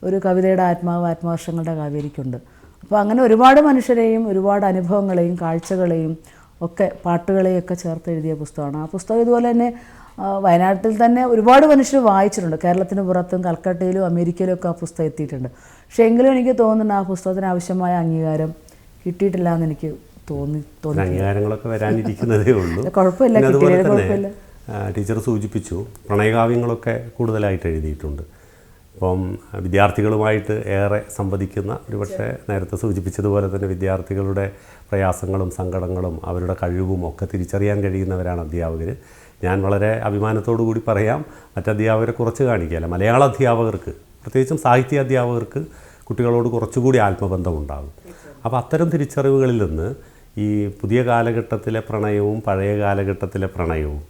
ഒരു കവിതയുടെ ആത്മകർഷങ്ങളുടെ കാവേരിക്കുണ്ട്. അപ്പോൾ അങ്ങനെ ഒരുപാട് മനുഷ്യരെയും ഒരുപാട് അനുഭവങ്ങളെയും കാഴ്ചകളെയും ഒക്കെ പാട്ടുകളെയും ഒക്കെ ചേർത്ത് എഴുതിയ പുസ്തകമാണ്. ആ പുസ്തകം ഇതുപോലെ തന്നെ വയനാട്ടിൽ തന്നെ ഒരുപാട് മനുഷ്യർ വായിച്ചിട്ടുണ്ട്. കേരളത്തിന് പുറത്തും കൽക്കട്ടയിലും അമേരിക്കയിലും ഒക്കെ ആ പുസ്തകം എത്തിയിട്ടുണ്ട്. പക്ഷേ എങ്കിലും എനിക്ക് തോന്നുന്നുണ്ട് ആ പുസ്തകത്തിന് ആവശ്യമായ അംഗീകാരം കിട്ടിയിട്ടില്ല എന്ന് എനിക്ക് തോന്നി. അംഗീകാരങ്ങളൊക്കെ വരാനിരിക്കുന്നതേ ഉള്ളൂ. കുഴപ്പമില്ല, കിട്ടിയാലും കുഴപ്പമില്ല. ടീച്ചർ സൂചിപ്പിച്ചു പ്രണയകാവ്യങ്ങളൊക്കെ കൂടുതലായിട്ട് എഴുതിയിട്ടുണ്ട്. അപ്പം വിദ്യാർത്ഥികളുമായിട്ട് ഏറെ സംവദിക്കുന്ന, ഒരുപക്ഷെ നേരത്തെ സൂചിപ്പിച്ചതുപോലെ തന്നെ വിദ്യാർത്ഥികളുടെ പ്രയാസങ്ങളും സങ്കടങ്ങളും അവരുടെ കഴിവും ഒക്കെ തിരിച്ചറിയാൻ കഴിയുന്നവരാണ് അധ്യാപകർ. ഞാൻ വളരെ അഭിമാനത്തോടു കൂടി പറയാം, മറ്റധ്യാപകരെ കുറച്ച് കാണിക്കുകയല്ല, മലയാള അധ്യാപകർക്ക് പ്രത്യേകിച്ചും സാഹിത്യ അധ്യാപകർക്ക് കുട്ടികളോട് കുറച്ചുകൂടി ആത്മബന്ധമുണ്ടാകും. അപ്പോൾ അത്തരം തിരിച്ചറിവുകളിൽ നിന്ന് ഈ പുതിയ കാലഘട്ടത്തിലെ പ്രണയവും പഴയ കാലഘട്ടത്തിലെ പ്രണയവും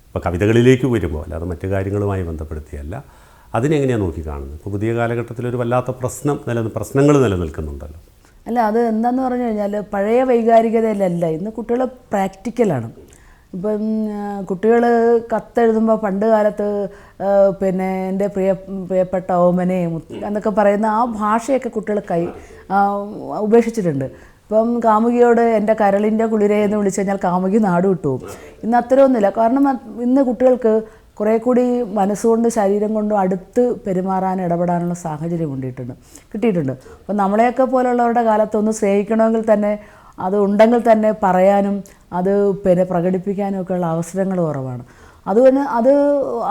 ഇപ്പോൾ കവിതകളിലേക്ക് വരുമ്പോൾ, അല്ലാതെ മറ്റു കാര്യങ്ങളുമായി ബന്ധപ്പെടുത്തിയല്ല, അതിനെങ്ങനെയാണ് നോക്കിക്കാണുന്നത്? ഇപ്പോൾ പുതിയ കാലഘട്ടത്തിലൊരു വല്ലാത്ത പ്രശ്നങ്ങൾ നിലനിൽക്കുന്നുണ്ടല്ലോ. അല്ല, അത് എന്താണെന്ന് പറഞ്ഞു കഴിഞ്ഞാൽ പഴയ വൈകാരികതയിലല്ല, ഇന്ന് കുട്ടികൾ പ്രാക്ടിക്കലാണ്. ഇപ്പം കുട്ടികൾ കത്തെഴുതുമ്പോൾ പണ്ട് കാലത്ത് എൻ്റെ പ്രിയപ്പെട്ട ഓമനെ എന്നൊക്കെ പറയുന്ന ആ ഭാഷയൊക്കെ കുട്ടികൾ ഉപേക്ഷിച്ചിട്ടുണ്ട്. ഇപ്പം കാമുകിയോട് എൻ്റെ കരളിൻ്റെ കുളിരേ എന്ന് വിളിച്ചു കഴിഞ്ഞാൽ കാമുകി നാട് വിട്ടുപോകും. ഇന്ന് അത്തരമൊന്നുമില്ല. കാരണം ഇന്ന് കുട്ടികൾക്ക് കുറേ കൂടി മനസ്സുകൊണ്ട് ശരീരം കൊണ്ടും അടുത്ത് പെരുമാറാൻ ഇടപെടാനുള്ള സാഹചര്യം കിട്ടിയിട്ടുണ്ട്. അപ്പം നമ്മളെയൊക്കെ പോലുള്ളവരുടെ കാലത്തൊന്ന് സ്നേഹിക്കണമെങ്കിൽ തന്നെ അത് ഉണ്ടെങ്കിൽ തന്നെ പറയാനും അത് പ്രകടിപ്പിക്കാനും ഒക്കെയുള്ള അവസരങ്ങൾ കുറവാണ്. അതുകൊണ്ട്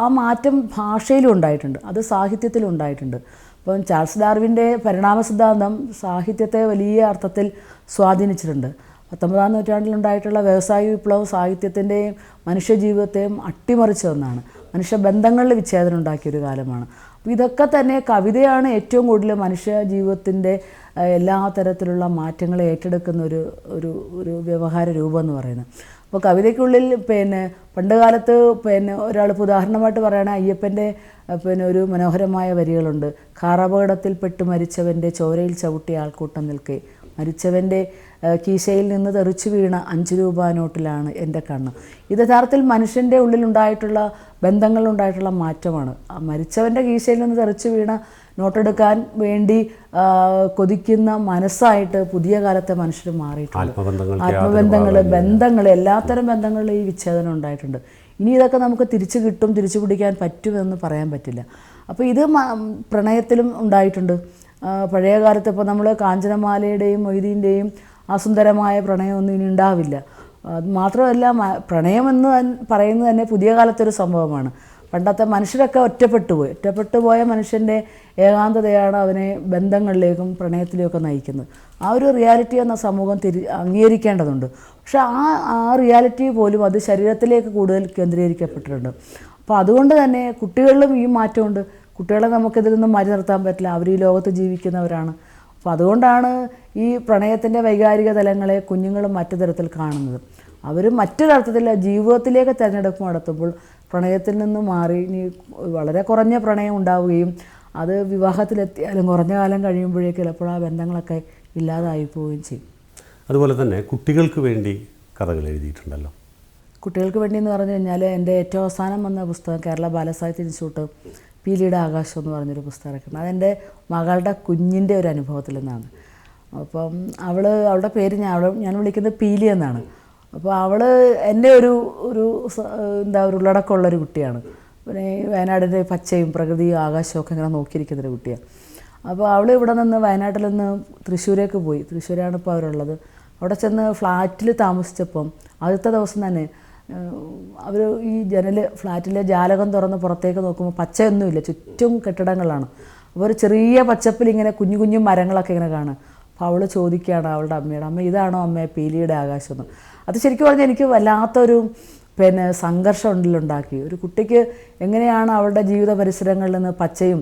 ആ മാറ്റം ഭാഷയിലും ഉണ്ടായിട്ടുണ്ട്, അത് സാഹിത്യത്തിലും ഉണ്ടായിട്ടുണ്ട്. ഇപ്പം ചാൾസ് ഡാർവിൻ്റെ പരിണാമ സിദ്ധാന്തം സാഹിത്യത്തെ വലിയ അർത്ഥത്തിൽ സ്വാധീനിച്ചിട്ടുണ്ട്. 19-ാം നൂറ്റാണ്ടിലുണ്ടായിട്ടുള്ള വ്യവസായ വിപ്ലവം സാഹിത്യത്തിൻ്റെയും മനുഷ്യജീവിതത്തെയും അട്ടിമറിച്ച ഒന്നാണ്. മനുഷ്യബന്ധങ്ങളിൽ വിച്ഛേദനം ഉണ്ടാക്കിയൊരു കാലമാണ്. അപ്പോൾ ഇതൊക്കെ തന്നെ കവിതയാണ് ഏറ്റവും കൂടുതൽ മനുഷ്യ ജീവിതത്തിൻ്റെ എല്ലാ തരത്തിലുള്ള മാറ്റങ്ങളെ ഏറ്റെടുക്കുന്ന ഒരു വ്യവഹാര രൂപം എന്ന് പറയുന്നത്. അപ്പോൾ കവിതയ്ക്കുള്ളിൽ പണ്ട് കാലത്ത് ഒരാൾ ഉദാഹരണമായിട്ട് പറയുകയാണെങ്കിൽ അയ്യപ്പൻ്റെ ഒരു മനോഹരമായ വരികളുണ്ട്. കാറപകടത്തിൽപ്പെട്ട് മരിച്ചവൻ്റെ ചോരയിൽ ചവിട്ടിയ ആൾക്കൂട്ടം നിൽക്കെ, മരിച്ചവൻ്റെ കീശയിൽ നിന്ന് തെറിച്ചു വീണ 5 രൂപ നോട്ടിലാണ് എൻ്റെ കണ്ണ്. ഇത് യഥാർത്ഥത്തിൽ മനുഷ്യൻ്റെ ഉള്ളിലുണ്ടായിട്ടുള്ള ബന്ധങ്ങളിലുണ്ടായിട്ടുള്ള മാറ്റമാണ്. മരിച്ചവൻ്റെ കീശയിൽ നിന്ന് തെറിച്ചു വീണ നോട്ടെടുക്കാൻ വേണ്ടി കൊതിക്കുന്ന മനസ്സായിട്ട് പുതിയ കാലത്തെ മനുഷ്യർ മാറിയിട്ടുണ്ട്. ബന്ധങ്ങൾ എല്ലാത്തരം ബന്ധങ്ങളിലും ഈ വിച്ഛേദനം ഉണ്ടായിട്ടുണ്ട്. ഇനി ഇതൊക്കെ നമുക്ക് തിരിച്ചു പിടിക്കാൻ പറ്റുമെന്ന് പറയാൻ പറ്റില്ല. അപ്പോൾ ഇത് പ്രണയത്തിലും ഉണ്ടായിട്ടുണ്ട്. പഴയ കാലത്ത് ഇപ്പോൾ നമ്മൾ കാഞ്ചനമാലയുടെയും മൊയ്തീൻ്റെയും ആ പ്രണയമൊന്നും ഇനി ഉണ്ടാവില്ല. അത് മാത്രമല്ല, പ്രണയമെന്ന് പറയുന്നത് തന്നെ പുതിയ കാലത്തൊരു സംഭവമാണ്. പണ്ടത്തെ മനുഷ്യരൊക്കെ ഒറ്റപ്പെട്ടു പോയ മനുഷ്യൻ്റെ ഏകാന്തതയാണ് അവനെ ബന്ധങ്ങളിലേക്കും പ്രണയത്തിലേക്കും നയിക്കുന്നത്. ആ ഒരു റിയാലിറ്റി എന്ന സമൂഹം അംഗീകരിക്കേണ്ടതുണ്ട്. പക്ഷെ ആ റിയാലിറ്റി പോലും അത് ശരീരത്തിലേക്ക് കൂടുതൽ കേന്ദ്രീകരിക്കപ്പെട്ടിട്ടുണ്ട്. അപ്പോൾ അതുകൊണ്ട് തന്നെ കുട്ടികളിലും ഈ മാറ്റമുണ്ട്. കുട്ടികളെ നമുക്കിതിൽ നിന്നും മാറ്റി നിർത്താൻ പറ്റില്ല, അവർ ഈ ലോകത്ത് ജീവിക്കുന്നവരാണ്. അപ്പോൾ അതുകൊണ്ടാണ് ഈ പ്രണയത്തിൻ്റെ വൈകാരിക തലങ്ങളെ കുഞ്ഞുങ്ങളും മറ്റു തരത്തിൽ കാണുന്നത്. അവർ മറ്റൊരർത്ഥത്തിൽ ജീവിതത്തിലേക്ക് തിരഞ്ഞെടുപ്പ് നടത്തുമ്പോൾ പ്രണയത്തിൽ നിന്ന് മാറി ഇനി വളരെ കുറഞ്ഞ പ്രണയം ഉണ്ടാവുകയും അത് വിവാഹത്തിലെത്തിയാലും കുറഞ്ഞ കാലം കഴിയുമ്പോഴേക്കും ചിലപ്പോൾ ആ ബന്ധങ്ങളൊക്കെ ഇല്ലാതായി പോവുകയും ചെയ്യും. അതുപോലെ തന്നെ കുട്ടികൾക്ക് വേണ്ടി കഥകൾ എഴുതിയിട്ടുണ്ടല്ലോ. കുട്ടികൾക്ക് വേണ്ടി എന്ന് പറഞ്ഞു കഴിഞ്ഞാൽ എൻ്റെ ഏറ്റവും അവസാനം വന്ന പുസ്തകം കേരള ബാലസാഹിത്യ ഇൻസ്റ്റിറ്റ്യൂട്ട് പീലിയുടെ ആകാശം എന്ന് പറഞ്ഞൊരു പുസ്തകം ഇറക്കുന്നത്. അതെൻ്റെ മകളുടെ കുഞ്ഞിൻ്റെ ഒരു അനുഭവത്തിൽ നിന്നാണ്. അപ്പം അവളുടെ പേര് ഞാൻ വിളിക്കുന്നത് പീലി എന്നാണ്. അപ്പോൾ അവൾ എൻ്റെ ഒരു ഉള്ളടക്കമുള്ളൊരു കുട്ടിയാണ്. പിന്നെ വയനാടിൻ്റെ പച്ചയും പ്രകൃതിയും ആകാശവും ഒക്കെ ഇങ്ങനെ നോക്കിയിരിക്കുന്നൊരു കുട്ടിയാണ്. അപ്പോൾ അവൾ ഇവിടെ നിന്ന് വയനാട്ടിൽ നിന്ന് തൃശ്ശൂരേക്ക് പോയി. തൃശ്ശൂരാണ് ഇപ്പോൾ അവരുള്ളത്. അവിടെ ചെന്ന് ഫ്ലാറ്റിൽ താമസിച്ചപ്പം ആദ്യത്തെ ദിവസം തന്നെ അവർ ഈ ഫ്ലാറ്റിലെ ജാലകം തുറന്ന് പുറത്തേക്ക് നോക്കുമ്പോൾ പച്ചയൊന്നുമില്ല, ചുറ്റും കെട്ടിടങ്ങളാണ്. അപ്പോൾ ഒരു ചെറിയ പച്ചപ്പിൽ ഇങ്ങനെ കുഞ്ഞു കുഞ്ഞു മരങ്ങളൊക്കെ ഇങ്ങനെ കാണും. അപ്പോൾ അവൾ ചോദിക്കുകയാണ് അവളുടെ അമ്മയോട്, അമ്മ ഇതാണോ അമ്മ പീലിയുടെ ആകാശം എന്ന്. അത് ശരിക്കും പറഞ്ഞാൽ എനിക്ക് വല്ലാത്തൊരു സംഘർഷം ഉണ്ടാക്കി. ഒരു കുട്ടിക്ക് എങ്ങനെയാണ് അവളുടെ ജീവിത പരിസരങ്ങളിൽ നിന്ന് പച്ചയും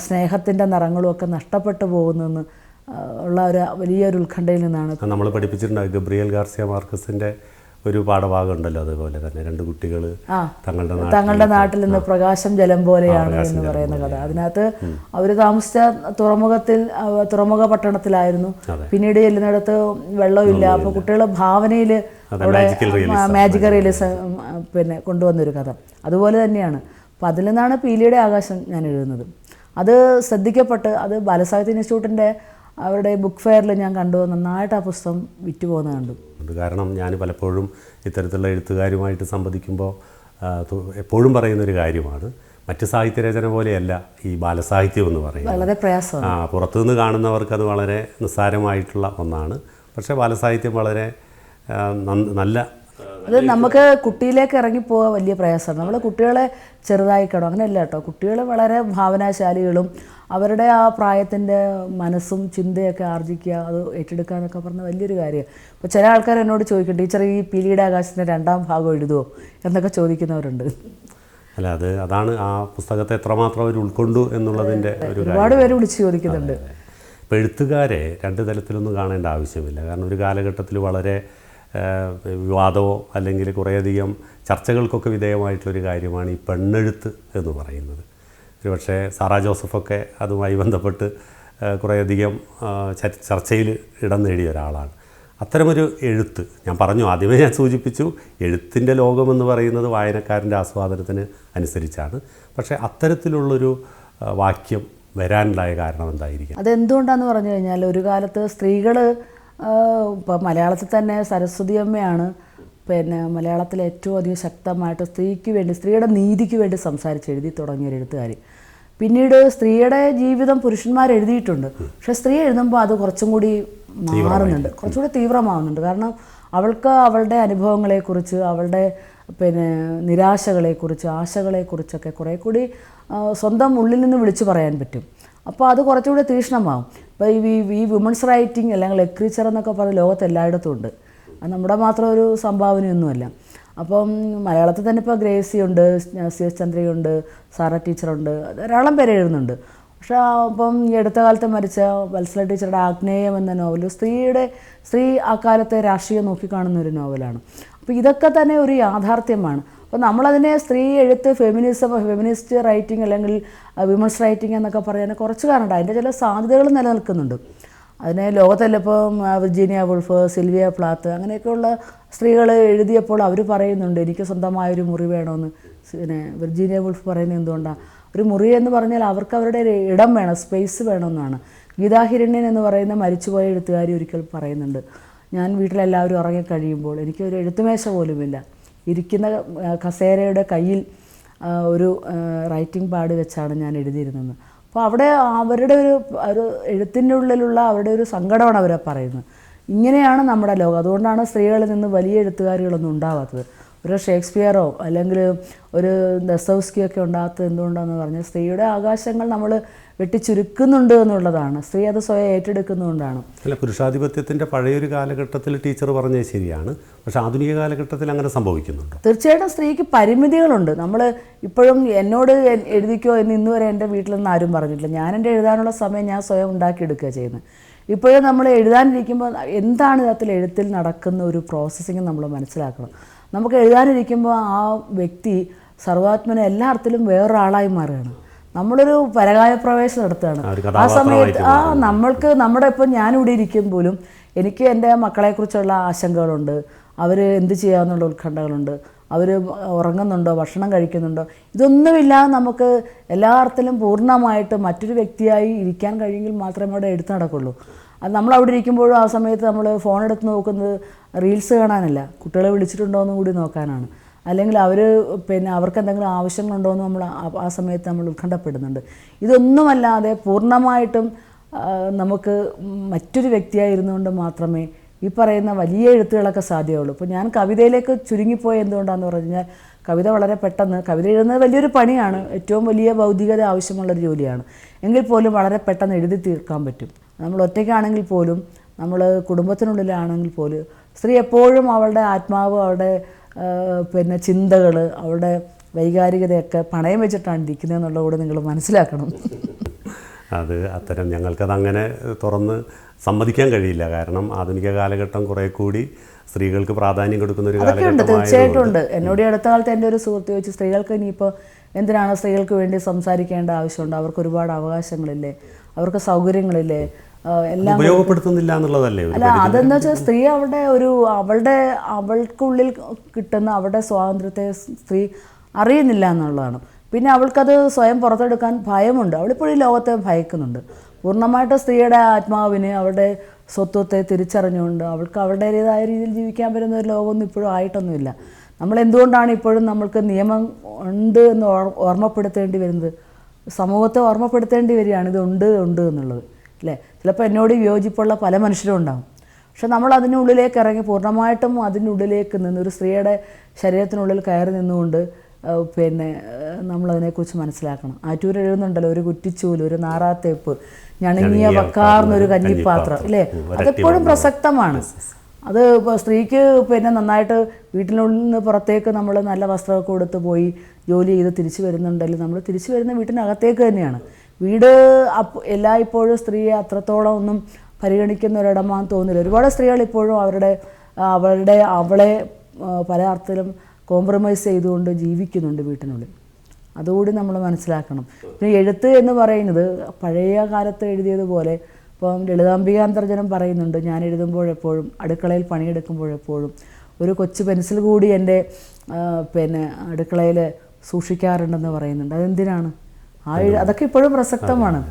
സ്നേഹത്തിൻ്റെ നിറങ്ങളും ഒക്കെ നഷ്ടപ്പെട്ടു പോകുന്നതെന്ന് ഉള്ള ഒരു വലിയൊരു ഉത്കണ്ഠയിൽ നിന്നാണ് നമ്മൾ പഠിപ്പിച്ചിട്ടുണ്ട്. ഗബ്രിയേൽ ഗാർസിയ മാർക്കസിൻ്റെ ഒരു പാഠഭാഗം ഉണ്ടല്ലോ, അതുപോലെ തന്നെ 2 കുട്ടികൾ തങ്ങളുടെ നാട്ടിൽ നിന്ന് പ്രകാശം ജലം പോലെയാണ് എന്ന് പറയുന്ന കഥ. അതിനകത്ത് അവർ താമസിച്ച തുറമുഖ പട്ടണത്തിലായിരുന്നു. പിന്നീട് ചെല്ലുന്നിടത്ത് വെള്ളമില്ല. അപ്പോൾ കുട്ടികൾ ഭാവനയിൽ അവിടെ മാജിക്കൽ റിയലിസം കൊണ്ടുവന്നൊരു കഥ അതുപോലെ തന്നെയാണ്. അപ്പം അതിൽ നിന്നാണ് പീലിയുടെ ആകാശം ഞാൻ എഴുതുന്നത്. അത് ശ്രദ്ധിക്കപ്പെട്ട് അത് ബാലസാഹിത്യ ഇൻസ്റ്റിറ്റ്യൂട്ടിൻ്റെ അവരുടെ ബുക്ക് ഫെയറിൽ ഞാൻ കണ്ടു. നന്നായിട്ട് ആ പുസ്തകം വിറ്റുപോകുന്നത് കണ്ടു. കാരണം ഞാൻ പലപ്പോഴും ഇത്തരത്തിലുള്ള എഴുത്തുകാരുമായിട്ട് സംവദിക്കുമ്പോൾ എപ്പോഴും പറയുന്നൊരു കാര്യമാണ്, മറ്റ് സാഹിത്യരചന പോലെയല്ല ഈ ബാലസാഹിത്യം എന്ന് പറയുന്നത്. വളരെ പ്രയാസമാണ്. പുറത്തുനിന്ന് കാണുന്നവർക്ക് അത് വളരെ നിസ്സാരമായിട്ടുള്ള ഒന്നാണ്. പക്ഷേ ബാലസാഹിത്യം വളരെ നല്ല, അത് നമുക്ക് കുട്ടിയിലേക്ക് ഇറങ്ങിപ്പോകാൻ വലിയ പ്രയാസമാണ്. നമ്മൾ കുട്ടികളെ ചെറുതായിക്കണം അങ്ങനെയല്ല കേട്ടോ. കുട്ടികൾ വളരെ ഭാവനാശാലികളും അവരുടെ ആ പ്രായത്തിൻ്റെ മനസ്സും ചിന്തയൊക്കെ ആർജിക്കുക, അത് ഏറ്റെടുക്കുക എന്നൊക്കെ പറഞ്ഞാൽ വലിയൊരു കാര്യമാണ്. ഇപ്പോൾ ചില ആൾക്കാർ എന്നോട് ചോദിക്കും, ടീച്ചർ ഈ പീലിയുടെ ആകാശത്തിൻ്റെ 2ാം ഭാഗം എഴുതുമോ എന്നൊക്കെ ചോദിക്കുന്നവരുണ്ട്. അല്ല, അതാണ് ആ പുസ്തകത്തെ എത്രമാത്രം അവർ ഉൾക്കൊണ്ടു എന്നുള്ളതിൻ്റെ ഒരുപാട് പേര് വിളിച്ച് ചോദിക്കുന്നുണ്ട്. ഇപ്പോൾ എഴുത്തുകാരെ 2 തലത്തിലൊന്നും കാണേണ്ട ആവശ്യമില്ല. കാരണം ഒരു കാലഘട്ടത്തിൽ വളരെ വിവാദമോ അല്ലെങ്കിൽ കുറേയധികം ചർച്ചകൾക്കൊക്കെ വിധേയമായിട്ടുള്ളൊരു കാര്യമാണ് ഈ പെണ്ണെഴുത്ത് എന്ന് പറയുന്നത്. ഒരുപക്ഷെ സാറാ ജോസഫൊക്കെ അതുമായി ബന്ധപ്പെട്ട് കുറേയധികം ചർച്ചയിൽ ഇടം നേടിയ ഒരാളാണ്. അത്തരമൊരു എഴുത്ത് ഞാൻ പറഞ്ഞു, ആദ്യമേ ഞാൻ സൂചിപ്പിച്ചു, എഴുത്തിൻ്റെ ലോകമെന്ന് പറയുന്നത് വായനക്കാരൻ്റെ ആസ്വാദനത്തിന് അനുസരിച്ചാണ്. പക്ഷേ അത്തരത്തിലുള്ളൊരു വാക്യം വരാനുണ്ടായ കാരണം എന്തായിരിക്കും? അതെന്തുകൊണ്ടാണെന്ന് പറഞ്ഞു കഴിഞ്ഞാൽ, ഒരു കാലത്ത് സ്ത്രീകൾ ഇപ്പോൾ മലയാളത്തിൽ തന്നെ സരസ്വതി അമ്മയാണ് മലയാളത്തിലെ ഏറ്റവും അധികം ശക്തമായിട്ട് സ്ത്രീക്ക് വേണ്ടി, സ്ത്രീയുടെ നീതിക്ക് വേണ്ടി എഴുതി തുടങ്ങിയൊരു എഴുത്തുകാരി. പിന്നീട് സ്ത്രീയുടെ ജീവിതം പുരുഷന്മാർ എഴുതിയിട്ടുണ്ട്. പക്ഷേ സ്ത്രീ എഴുതുമ്പോൾ അത് കുറച്ചും കൂടി മാറുന്നുണ്ട്, കുറച്ചുകൂടി തീവ്രമാകുന്നുണ്ട്. കാരണം അവൾക്ക് അവളുടെ അനുഭവങ്ങളെക്കുറിച്ച്, അവളുടെ നിരാശകളെക്കുറിച്ച്, ആശകളെക്കുറിച്ചൊക്കെ കുറേ കൂടി സ്വന്തം ഉള്ളിൽ നിന്ന് വിളിച്ചു പറയാൻ പറ്റും. അപ്പോൾ അത് കുറച്ചുകൂടി തീക്ഷ്ണമാകും. ഇപ്പോൾ ഈ വിമൻസ് റൈറ്റിംഗ് അല്ലെങ്കിൽ ലിറ്ററേച്ചർ എന്നൊക്കെ പറഞ്ഞ ലോകത്ത് എല്ലായിടത്തും ഉണ്ട്. അത് നമ്മുടെ മാത്രം ഒരു സംഭാവനയൊന്നുമല്ല. അപ്പം മലയാളത്തിൽ തന്നെ ഇപ്പോൾ ഗ്രേസി ഉണ്ട്, CS ചന്ദ്രയുണ്ട്, സാറ ടീച്ചറുണ്ട്, ധാരാളം പേര് എഴുതുന്നുണ്ട്. പക്ഷേ അപ്പം ഈ അടുത്ത കാലത്ത് മരിച്ച വത്സല ടീച്ചറുടെ ആഗ്നേയം എന്ന നോവൽ സ്ത്രീ ആ കാലത്തെ രാഷ്ട്രീയം നോക്കിക്കാണുന്ന ഒരു നോവലാണ്. അപ്പോൾ ഇതൊക്കെ തന്നെ ഒരു യാഥാർത്ഥ്യമാണ്. അപ്പോൾ നമ്മളതിനെ സ്ത്രീ എഴുത്ത്, ഫെമിനിസ്റ്റ് റൈറ്റിംഗ് അല്ലെങ്കിൽ വിമൻസ് റൈറ്റിംഗ് എന്നൊക്കെ പറയാൻ കുറച്ച് കാരണമുണ്ട്. അതിൻ്റെ ചില സാധ്യതകൾ നിലനിൽക്കുന്നുണ്ട്. അതിനെ ലോകത്തല്ലിപ്പം വിർജീനിയ വുൾഫ്, സിൽവിയ പ്ലാത്ത് അങ്ങനെയൊക്കെയുള്ള സ്ത്രീകൾ എഴുതിയപ്പോൾ അവർ പറയുന്നുണ്ട്, എനിക്ക് സ്വന്തമായൊരു മുറി വേണമെന്ന്. വിർജീനിയ വുൾഫ് പറയുന്നത് എന്തുകൊണ്ടാണ്? ഒരു മുറി എന്ന് പറഞ്ഞാൽ അവർക്ക് അവരുടെ ഇടം വേണം, സ്പേസ് വേണമെന്നാണ്. ഗീതാ ഹിരണ്യൻ എന്ന് പറയുന്ന മരിച്ചുപോയ എഴുത്തുകാരി ഒരിക്കൽ പറയുന്നുണ്ട്, ഞാൻ വീട്ടിലെല്ലാവരും ഉറങ്ങിക്കഴിയുമ്പോൾ എനിക്കൊരു എഴുത്തുമേശ പോലുമില്ല, ഇരിക്കുന്ന കസേരയുടെ കയ്യിൽ ഒരു റൈറ്റിംഗ് പാഡ് വെച്ചാണ് ഞാൻ എഴുതിയിരുന്നത്. അപ്പോൾ അവിടെ അവരുടെ ഒരു എഴുത്തിൻ്റെ ഉള്ളിലുള്ള അവരുടെ ഒരു സങ്കടമാണ് അവരെ പറയുന്നത്. ഇങ്ങനെയാണ് നമ്മുടെ ലോകം. അതുകൊണ്ടാണ് സ്ത്രീകളിൽ നിന്ന് വലിയ എഴുത്തുകാരികളൊന്നും ഉണ്ടാവാത്തത്. ഒരു ഷേക്സ്പിയറോ അല്ലെങ്കിൽ ഒരു ദസ്തവ്സ്കിയൊക്കെ ഉണ്ടാകാത്തത് എന്തുകൊണ്ടാണെന്ന് പറഞ്ഞാൽ സ്ത്രീയുടെ ആകാശങ്ങൾ നമ്മൾ വെട്ടിച്ചുരുക്കുന്നുണ്ട് എന്നുള്ളതാണ്. സ്ത്രീ അത് സ്വയം ഏറ്റെടുക്കുന്നതുകൊണ്ടാണ്. അല്ല, പുരുഷാധിപത്യത്തിൻ്റെ പഴയൊരു കാലഘട്ടത്തിൽ ടീച്ചർ പറഞ്ഞത് ശരിയാണ്. പക്ഷേ ആധുനിക കാലഘട്ടത്തിൽ അങ്ങനെ സംഭവിക്കുന്നുണ്ടോ? തീർച്ചയായിട്ടും സ്ത്രീക്ക് പരിമിതികളുണ്ട്. നമ്മൾ ഇപ്പോഴും എന്നോട് എഴുതിക്കോ എന്ന് ഇന്നുവരെ എൻ്റെ വീട്ടിൽ നിന്ന് ആരും പറഞ്ഞിട്ടില്ല. ഞാൻ എൻ്റെ എഴുതാനുള്ള സമയം ഞാൻ സ്വയം ഉണ്ടാക്കിയെടുക്കുക ചെയ്യുന്നത്. ഇപ്പോഴും നമ്മൾ എഴുതാനിരിക്കുമ്പോൾ എന്താണ് ഇതിനകത്തിൽ എഴുത്തിൽ നടക്കുന്ന ഒരു പ്രോസസ്സിങ് നമ്മൾ മനസ്സിലാക്കണം. നമുക്ക് എഴുതാനിരിക്കുമ്പോൾ ആ വ്യക്തി സർവാത്മന എല്ലാ അർത്ഥത്തിലും വേറൊരാളായി മാറുകയാണ്. നമ്മളൊരു പരകായ പ്രവേശം നടത്തുകയാണ്. ആ സമയത്ത് നമ്മുടെ ഇപ്പം ഞാനിവിടെ ഇരിക്കും പോലും എനിക്ക് എൻ്റെ മക്കളെക്കുറിച്ചുള്ള ആശങ്കകളുണ്ട്. അവർ എന്ത് ചെയ്യാമെന്നുള്ള ഉത്കണ്ഠകളുണ്ട്. അവർ ഉറങ്ങുന്നുണ്ടോ, ഭക്ഷണം കഴിക്കുന്നുണ്ടോ, ഇതൊന്നുമില്ലാതെ നമുക്ക് എല്ലാ അർത്ഥത്തിലും പൂർണ്ണമായിട്ട് മറ്റൊരു വ്യക്തിയായി ഇരിക്കാൻ കഴിയുമെങ്കിൽ മാത്രമേ അവിടെ എഴുത്ത് നടക്കുള്ളൂ. അത് നമ്മളവിടെ ഇരിക്കുമ്പോഴും ആ സമയത്ത് നമ്മൾ ഫോണെടുത്ത് നോക്കുന്നത് റീൽസ് കാണാനല്ല, കുട്ടികളെ വിളിച്ചിട്ടുണ്ടോ എന്നും കൂടി നോക്കാനാണ്. അല്ലെങ്കിൽ അവർക്ക് എന്തെങ്കിലും ആവശ്യങ്ങളുണ്ടോ എന്ന് നമ്മൾ ആ സമയത്ത് നമ്മൾ ഉത്കണ്ഠപ്പെടുന്നുണ്ട്. ഇതൊന്നുമല്ലാതെ പൂർണ്ണമായിട്ടും നമുക്ക് മറ്റൊരു വ്യക്തിയായിരുന്നുകൊണ്ട് മാത്രമേ ഈ പറയുന്ന വലിയ എഴുത്തുകളൊക്കെ സാധ്യമുള്ളൂ. ഇപ്പോൾ ഞാൻ കവിതയിലേക്ക് ചുരുങ്ങിപ്പോയ എന്തുകൊണ്ടാണെന്ന് പറഞ്ഞു കഴിഞ്ഞാൽ കവിത വളരെ പെട്ടെന്ന്, കവിത എഴുതുന്നത് വലിയൊരു പണിയാണ്, ഏറ്റവും വലിയ ഭൗതികത ആവശ്യമുള്ളൊരു ജോലിയാണ്. എങ്കിൽ പോലും വളരെ പെട്ടെന്ന് എഴുതി തീർക്കാൻ പറ്റും. നമ്മൾ ഒറ്റയ്ക്കാണെങ്കിൽ പോലും, നമ്മൾ കുടുംബത്തിനുള്ളിലാണെങ്കിൽ പോലും സ്ത്രീ എപ്പോഴും അവളുടെ ആത്മാവ്, അവളുടെ പിന്നെ ചിന്തകൾ, അവളുടെ വൈകാരികതയൊക്കെ പണയം വെച്ചിട്ടാണ് ഇരിക്കുന്നത് എന്നുള്ളത് കൂടെ നിങ്ങൾ മനസ്സിലാക്കണം. അത് അത്തരം ഞങ്ങൾക്കത് അങ്ങനെ തുറന്ന് സമ്മതിക്കാൻ കഴിയില്ല. കാരണം ആധുനിക കാലഘട്ടം കുറേ കൂടി സ്ത്രീകൾക്ക് പ്രാധാന്യം കൊടുക്കുന്ന ഒരു കാലഘട്ടം. തീർച്ചയായിട്ടും ഉണ്ട്. എന്നോട് ഈ അടുത്ത കാലത്ത് എൻ്റെ ഒരു സുഹൃത്ത് ചോദിച്ചു, സ്ത്രീകൾക്ക് ഇനിയിപ്പോൾ എന്തിനാണ് സ്ത്രീകൾക്ക് വേണ്ടി സംസാരിക്കേണ്ട ആവശ്യമുണ്ട്, അവർക്ക് ഒരുപാട് അവകാശങ്ങളില്ലേ, അവർക്ക് സൗകര്യങ്ങളില്ലേ, എല്ലാം ഉപയോഗപ്പെടുത്തുന്നില്ല എന്നുള്ളതല്ലേ? അല്ല, അതെന്താ വെച്ചാൽ സ്ത്രീ അവൾക്കുള്ളിൽ കിട്ടുന്ന അവളുടെ സ്വാതന്ത്ര്യത്തെ സ്ത്രീ അറിയുന്നില്ല എന്നുള്ളതാണ്. പിന്നെ അവൾക്കത് സ്വയം പുറത്തെടുക്കാൻ ഭയമുണ്ട്. അവളിപ്പോഴും ഈ ലോകത്തെ ഭയക്കുന്നുണ്ട്. പൂർണ്ണമായിട്ട് സ്ത്രീയുടെ ആത്മാവിന്, അവളുടെ സ്വത്വത്തെ തിരിച്ചറിഞ്ഞുകൊണ്ട് അവൾക്ക് അവളുടേതായ രീതിയിൽ ജീവിക്കാൻ പറ്റുന്ന ഒരു ലോകമൊന്നും ഇപ്പോഴും ആയിട്ടൊന്നുമില്ല. നമ്മൾ എന്തുകൊണ്ടാണ് ഇപ്പോഴും നമ്മൾക്ക് നിയമം ഉണ്ട് എന്ന് ഓർമ്മപ്പെടുത്തേണ്ടി വരുന്നത്? സമൂഹത്തെ ഓർമ്മപ്പെടുത്തേണ്ടി വരികയാണ് ഇതുണ്ട് എന്നുള്ളത്, അല്ലേ? ചിലപ്പോൾ എന്നോട് വിയോജിപ്പുള്ള പല മനുഷ്യരും ഉണ്ടാകും. പക്ഷെ നമ്മൾ അതിനുള്ളിലേക്ക് ഇറങ്ങി പൂർണ്ണമായിട്ടും അതിനുള്ളിലേക്ക് നിന്ന് ഒരു സ്ത്രീയുടെ ശരീരത്തിനുള്ളിൽ കയറി നിന്നുകൊണ്ട് പിന്നെ നമ്മളതിനെക്കുറിച്ച് മനസ്സിലാക്കണം. ആറ്റൂർ എഴുതുന്നുണ്ടല്ലോ, ഒരു കുറ്റിച്ചൂല്, ഒരു നാറാത്തേപ്പ്, ഞണങ്ങിയ വക്കാർന്നൊരു കഞ്ഞിപ്പാത്രം, ഇല്ലേ? അതെപ്പോഴും പ്രസക്തമാണ്. അത് ഇപ്പോൾ സ്ത്രീക്ക് പിന്നെ നന്നായിട്ട് വീട്ടിനുള്ളിൽ നിന്ന് പുറത്തേക്ക് നമ്മൾ നല്ല വസ്ത്രമൊക്കെ കൊടുത്ത് പോയി ജോലി ചെയ്ത് തിരിച്ചു വരുന്നുണ്ടെങ്കിൽ നമ്മൾ തിരിച്ചു വരുന്ന വീട്ടിനകത്തേക്ക് തന്നെയാണ്. വീട് എല്ലായ്പ്പോഴും സ്ത്രീയെ അത്രത്തോളം ഒന്നും പരിഗണിക്കുന്ന ഒരിടമാണെന്ന് തോന്നില്ല. ഒരുപാട് സ്ത്രീകൾ ഇപ്പോഴും അവളെ പല അർത്ഥത്തിലും കോംപ്രമൈസ് ചെയ്തുകൊണ്ട് ജീവിക്കുന്നുണ്ട് വീട്ടിനുള്ളിൽ. അതുകൂടി നമ്മൾ മനസ്സിലാക്കണം. പിന്നെ എഴുത്ത് എന്ന് പറയുന്നത് പഴയ കാലത്ത് എഴുതിയതുപോലെ, ഇപ്പം ലളിതാംബികാന്തർജനം പറയുന്നുണ്ട്, ഞാൻ എഴുതുമ്പോഴെപ്പോഴും അടുക്കളയിൽ പണിയെടുക്കുമ്പോഴെപ്പോഴും ഒരു കൊച്ചു പെൻസിൽ കൂടി എൻ്റെ പിന്നെ അടുക്കളയിൽ സൂക്ഷിക്കാറുണ്ടെന്ന് പറയുന്നുണ്ട്. അതെന്തിനാണ്? അതൊക്കെ ഇപ്പോഴും പ്രസക്തമാണ്.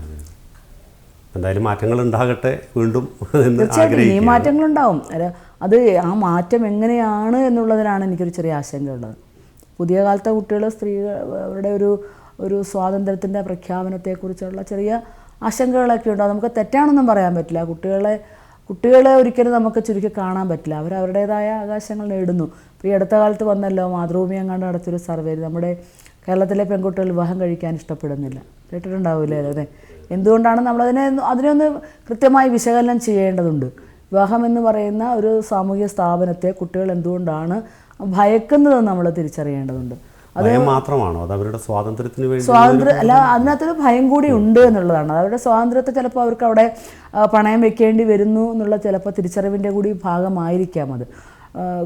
എന്തായാലും മാറ്റങ്ങൾ ഉണ്ടാകട്ടെ വീണ്ടും. തീർച്ചയായിട്ടും ഈ മാറ്റങ്ങളുണ്ടാവും. അത് ആ മാറ്റം എങ്ങനെയാണ് എന്നുള്ളതിനാണ് എനിക്കൊരു ചെറിയ ആശങ്കയുള്ളത്. പുതിയ കാലത്തെ കുട്ടികൾ, അവരുടെ ഒരു സ്വാതന്ത്ര്യത്തിൻ്റെ പ്രഖ്യാപനത്തെക്കുറിച്ചുള്ള ചെറിയ ആശങ്കകളൊക്കെ ഉണ്ട്. അത് നമുക്ക് തെറ്റാണെന്നും പറയാൻ പറ്റില്ല. കുട്ടികളെ ഒരിക്കലും നമുക്ക് ചുരുക്കി കാണാൻ പറ്റില്ല. അവരവരുടേതായ അവകാശങ്ങൾ നേടുന്നു. ഇപ്പോൾ ഈ അടുത്ത കാലത്ത് വന്നല്ലോ, മാതൃഭൂമി എങ്ങാണ്ട് നടത്തിയൊരു സർവേ, നമ്മുടെ കേരളത്തിലെ പെൺകുട്ടികൾ വിവാഹം കഴിക്കാൻ ഇഷ്ടപ്പെടുന്നില്ല. കേട്ടിട്ടുണ്ടാവില്ലേ? അതെ. എന്തുകൊണ്ടാണ് അതിനൊന്ന് കൃത്യമായി വിശകലനം ചെയ്യേണ്ടതുണ്ട്. വിവാഹം എന്ന് പറയുന്ന ഒരു സാമൂഹിക സ്ഥാപനത്തെ കുട്ടികൾ എന്തുകൊണ്ടാണ് ഭയക്കുന്നതെന്ന് നമ്മൾ തിരിച്ചറിയേണ്ടതുണ്ട്. അത് മാത്രമാണോ അത് അവരുടെ സ്വാതന്ത്ര്യത്തിന് വേണ്ടി? അല്ല, അതിനകത്തൊരു ഭയം കൂടി ഉണ്ട് എന്നുള്ളതാണ്. അവരുടെ സ്വാതന്ത്ര്യത്തെ ചിലപ്പോൾ അവർക്ക് അവിടെ പണയം വെക്കേണ്ടി വരുന്നു എന്നുള്ള ചിലപ്പോൾ തിരിച്ചറിവിൻ്റെ കൂടി ഭാഗമായിരിക്കാം അത്.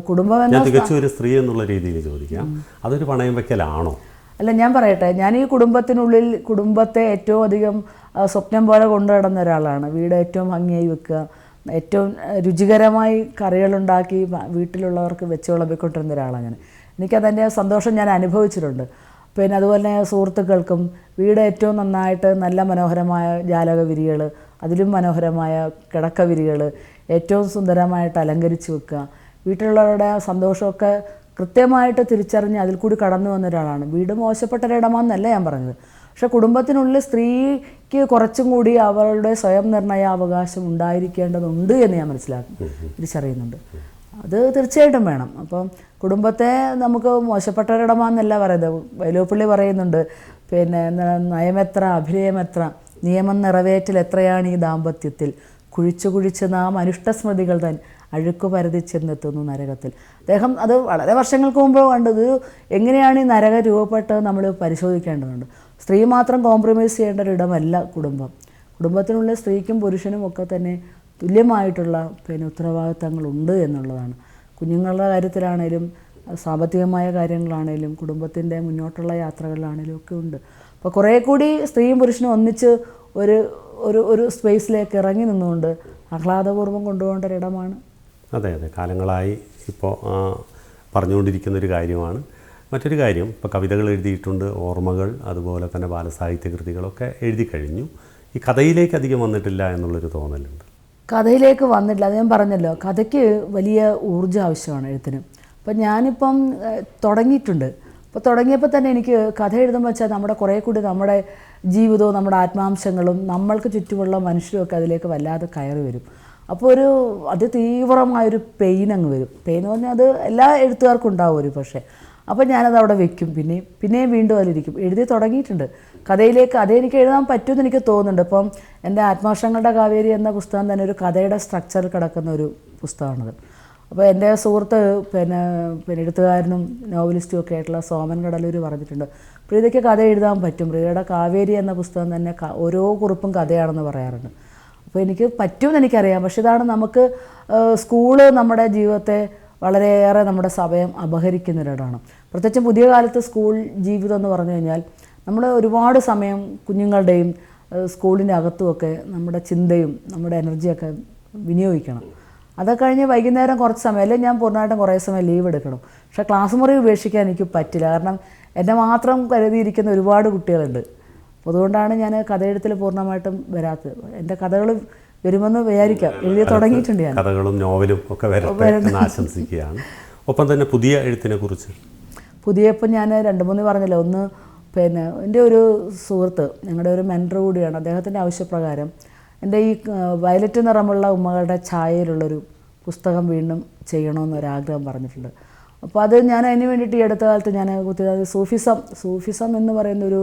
കുടുംബം തികച്ചും ഒരു സ്ത്രീ എന്നുള്ള രീതിയിൽ ചോദിക്കാം, അതൊരു പണയം വെക്കലാണോ? അല്ല, ഞാൻ പറയട്ടെ, ഞാൻ ഈ കുടുംബത്തിനുള്ളിൽ കുടുംബത്തെ ഏറ്റവും അധികം സ്വപ്നം പോലെ കൊണ്ടു നടന്ന ഒരാളാണ്. വീട് ഏറ്റവും ഭംഗിയായി വെക്കുക, ഏറ്റവും രുചികരമായി കറികളുണ്ടാക്കി വീട്ടിലുള്ളവർക്ക് വെച്ച് വിളമ്പിക്കൊണ്ടിരുന്ന ഒരാളാണ് ഞാൻ. എനിക്കതിൻ്റെ സന്തോഷം ഞാൻ അനുഭവിച്ചിട്ടുണ്ട്. പിന്നെ അതുപോലെ സുഹൃത്തുക്കൾക്കും വീട് ഏറ്റവും നന്നായിട്ട് നല്ല മനോഹരമായ ജാലക വിരികൾ, അതിലും മനോഹരമായ കിടക്ക വിരികൾ ഏറ്റവും സുന്ദരമായിട്ട് അലങ്കരിച്ച് വെക്കുക, വീട്ടിലുള്ളവരുടെ സന്തോഷമൊക്കെ കൃത്യമായിട്ട് തിരിച്ചറിഞ്ഞ് അതിൽ കൂടി കടന്നു വന്ന ഒരാളാണ്. വീട് മോശപ്പെട്ടൊരിടമാണെന്നല്ല ഞാൻ പറഞ്ഞത്. പക്ഷേ കുടുംബത്തിനുള്ളിൽ സ്ത്രീക്ക് കുറച്ചും കൂടി അവളുടെ സ്വയം നിർണയ അവകാശം ഉണ്ടായിരിക്കേണ്ടതുണ്ട് എന്ന് ഞാൻ തിരിച്ചറിയുന്നുണ്ട്. അത് തീർച്ചയായിട്ടും വേണം. അപ്പം കുടുംബത്തെ നമുക്ക് മോശപ്പെട്ടൊരിടമാണെന്നല്ല പറയുന്നത്. വൈലോപ്പിള്ളി പറയുന്നുണ്ട്, പിന്നെ നയമെത്ര അഭിനയമെത്ര, നിയമം നിറവേറ്റൽ എത്രയാണ് ഈ ദാമ്പത്യത്തിൽ, കുഴിച്ച് നാം അനിഷ്ടസ്മൃതികൾ തൻ അഴുക്കു പരതി ചെന്നെത്തുന്നു നരകത്തിൽ. അദ്ദേഹം അത് വളരെ വർഷങ്ങൾക്ക് മുമ്പ് കണ്ടത്. എങ്ങനെയാണ് ഈ നരകം രൂപപ്പെട്ടത് നമ്മൾ പരിശോധിക്കേണ്ടതുണ്ട്. സ്ത്രീ മാത്രം കോംപ്രമൈസ് ചെയ്യേണ്ട ഒരിടമല്ല കുടുംബം. കുടുംബത്തിനുള്ളിൽ സ്ത്രീക്കും പുരുഷനും ഒക്കെ തന്നെ തുല്യമായിട്ടുള്ള ഉത്തരവാദിത്തങ്ങളുണ്ട് എന്നുള്ളതാണ്. കുഞ്ഞുങ്ങളുടെ കാര്യത്തിലാണേലും സാമ്പത്തികമായ കാര്യങ്ങളാണേലും കുടുംബത്തിൻ്റെ മുന്നോട്ടുള്ള യാത്രകളിലാണേലും ഒക്കെ ഉണ്ട്. അപ്പോൾ കുറേ കൂടി സ്ത്രീയും പുരുഷനും ഒന്നിച്ച് ഒരു സ്പേസിലേക്ക് ഇറങ്ങി നിന്നുകൊണ്ട് ആഹ്ലാദപൂർവ്വം കൊണ്ടുപോകേണ്ട ഒരിടമാണ്. അതെ, കാലങ്ങളായി ഇപ്പോൾ പറഞ്ഞുകൊണ്ടിരിക്കുന്നൊരു കാര്യമാണ്. മറ്റൊരു കാര്യം, ഇപ്പോൾ കവിതകൾ എഴുതിയിട്ടുണ്ട്, ഓർമ്മകൾ, അതുപോലെ തന്നെ ബാലസാഹിത്യ കൃതികളൊക്കെ എഴുതി കഴിഞ്ഞു. ഈ കഥയിലേക്ക് അധികം വന്നിട്ടില്ല എന്നുള്ളൊരു തോന്നലുണ്ട്. കഥയിലേക്ക് വന്നിട്ടില്ല, അത് ഞാൻ പറഞ്ഞല്ലോ. കഥയ്ക്ക് വലിയ ഊർജ്ജം ആവശ്യമാണ് എഴുത്തിന്. അപ്പം ഞാനിപ്പം തുടങ്ങിയിട്ടുണ്ട്. അപ്പോൾ തുടങ്ങിയപ്പോൾ തന്നെ എനിക്ക് കഥ എഴുതുമ്പോൾ വെച്ചാൽ നമ്മുടെ കുറേ കൂടി നമ്മുടെ ജീവിതവും നമ്മുടെ ആത്മാംശങ്ങളും നമ്മൾക്ക് ചുറ്റുമുള്ള മനുഷ്യരുമൊക്കെ അതിലേക്ക് വല്ലാതെ കയറി വരും. അപ്പോൾ അതിതീവ്രമായൊരു പെയിൻ അങ്ങ് വരും. പെയിൻ എന്ന് പറഞ്ഞാൽ അത് എല്ലാ എഴുത്തുകാർക്കും ഉണ്ടാവും. പക്ഷേ അപ്പോൾ ഞാനത് അവിടെ വെക്കും, പിന്നെയും വീണ്ടും അതിലിരിക്കും. എഴുതി തുടങ്ങിയിട്ടുണ്ട് കഥയിലേക്ക്. അതെനിക്ക് എഴുതാൻ പറ്റുമെന്ന് എനിക്ക് തോന്നുന്നുണ്ട്. ഇപ്പം എൻ്റെ ആത്മാക്ഷരങ്ങളുടെ കാവേരി എന്ന പുസ്തകം തന്നെ ഒരു കഥയുടെ സ്ട്രക്ചറിൽ കിടക്കുന്ന ഒരു പുസ്തകമാണത്. അപ്പോൾ എൻ്റെ സുഹൃത്ത് പിന്നെ എഴുത്തുകാരനും നോവലിസ്റ്റും ഒക്കെ ആയിട്ടുള്ള സോമൻ കടലൂർ പറഞ്ഞിട്ടുണ്ട്, പ്രീതയ്ക്ക് കഥ എഴുതാൻ പറ്റും, പ്രീതയുടെ കാവേരി എന്ന പുസ്തകം തന്നെ ഓരോ കുറിപ്പും കഥയാണെന്ന് പറയാറുണ്ട്. അപ്പോൾ എനിക്ക് പറ്റുമെന്ന് എനിക്കറിയാം. പക്ഷെ ഇതാണ് നമുക്ക് സ്കൂള് നമ്മുടെ ജീവിതത്തെ വളരെയേറെ നമ്മുടെ സമയം അപഹരിക്കുന്നൊരിടമാണ്. പ്രത്യേകിച്ചും പുതിയ കാലത്ത് സ്കൂൾ ജീവിതം എന്ന് പറഞ്ഞു കഴിഞ്ഞാൽ നമ്മൾ ഒരുപാട് സമയം കുഞ്ഞുങ്ങളുടെയും സ്കൂളിൻ്റെ അകത്തുമൊക്കെ നമ്മുടെ ചിന്തയും നമ്മുടെ എനർജിയൊക്കെ വിനിയോഗിക്കണം. അതൊക്കെ കഴിഞ്ഞ് വൈകുന്നേരം കുറച്ച് സമയം, അല്ലെങ്കിൽ ഞാൻ പൂർണ്ണമായിട്ടും കുറേ സമയം ലീവ് എടുക്കണം. പക്ഷേ ക്ലാസ് മുറി ഉപേക്ഷിക്കാൻ എനിക്ക് പറ്റില്ല. കാരണം എന്നെ മാത്രം കരുതിയിരിക്കുന്ന ഒരുപാട് കുട്ടികളുണ്ട്. അപ്പോൾ അതുകൊണ്ടാണ് ഞാൻ കഥയെഴുത്തിൽ പൂർണ്ണമായിട്ടും വരാത്തത്. എൻ്റെ കഥകൾ വരുമെന്ന് വിചാരിക്കാം, എഴുതി തുടങ്ങിയിട്ടുണ്ട് ഞാൻ. കഥകളും നോവലും ഒക്കെ വരട്ടെ എന്ന് ആശംസിക്കുകയാണ്. ഒപ്പം തന്നെ പുതിയ എഴുത്തിനെ കുറിച്ച് ഇപ്പം ഞാൻ 2-3 പറഞ്ഞല്ലോ. ഒന്ന് എൻ്റെ ഒരു സുഹൃത്ത്, ഞങ്ങളുടെ ഒരു മെൻറ്റർ കൂടിയാണ്, അദ്ദേഹത്തിൻ്റെ ആവശ്യപ്രകാരം എൻ്റെ ഈ വയലറ്റ് നിറമുള്ള ഉമ്മകളുടെ ഛായയിലുള്ളൊരു പുസ്തകം വീണ്ടും ചെയ്യണമെന്നൊരാഗ്രഹം പറഞ്ഞിട്ടുണ്ട്. അപ്പോൾ അത് ഞാൻ അതിന് വേണ്ടിയിട്ട് ഈ അടുത്ത കാലത്ത് ഞാൻ കുത്തിയത് സൂഫിസം എന്ന് പറയുന്നൊരു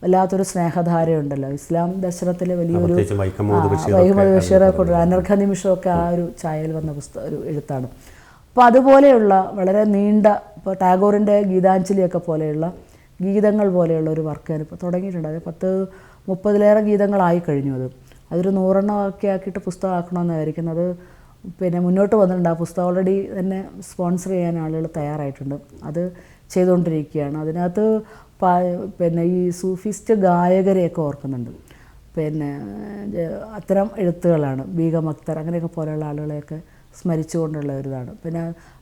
വല്ലാത്തൊരു സ്നേഹധാരയുണ്ടല്ലോ. ഇസ്ലാം ദർശനത്തിലെ വലിയൊരു വൈഹമ്മദ് ബഷീറെ കൊണ്ട് അനർഘ നിമിഷമൊക്കെ ആ ഒരു ഛായയിൽ വന്ന ഒരു എഴുത്താണ്. അപ്പോൾ അതുപോലെയുള്ള വളരെ നീണ്ട, ഇപ്പോൾ ടാഗോറിൻ്റെ ഗീതാഞ്ജലിയൊക്കെ പോലെയുള്ള ഗീതങ്ങൾ പോലെയുള്ള ഒരു വർക്ക് ഞാനിപ്പോൾ തുടങ്ങിയിട്ടുണ്ട്. അത് 10-30 ഗീതങ്ങളായി കഴിഞ്ഞു. അതൊരു 100 ആക്കിയിട്ട് പുസ്തകമാക്കണമെന്ന് വിചാരിക്കുന്നത്. മുന്നോട്ട് വന്നിട്ടുണ്ട്. ആ പുസ്തകം ഓൾറെഡി തന്നെ സ്പോൺസർ ചെയ്യാൻ ആളുകൾ തയ്യാറായിട്ടുണ്ട്. അത് ചെയ്തുകൊണ്ടിരിക്കുകയാണ്. അതിനകത്ത് ഈ സൂഫിസ്റ്റ് ഗായകരെയൊക്കെ ഓർക്കുന്നുണ്ട്. അത്തരം എഴുത്തുകളാണ്. ബീഗം അക്തർ അങ്ങനെയൊക്കെ പോലെയുള്ള ആളുകളെയൊക്കെ സ്മരിച്ചുകൊണ്ടുള്ള ഒരിതാണ്.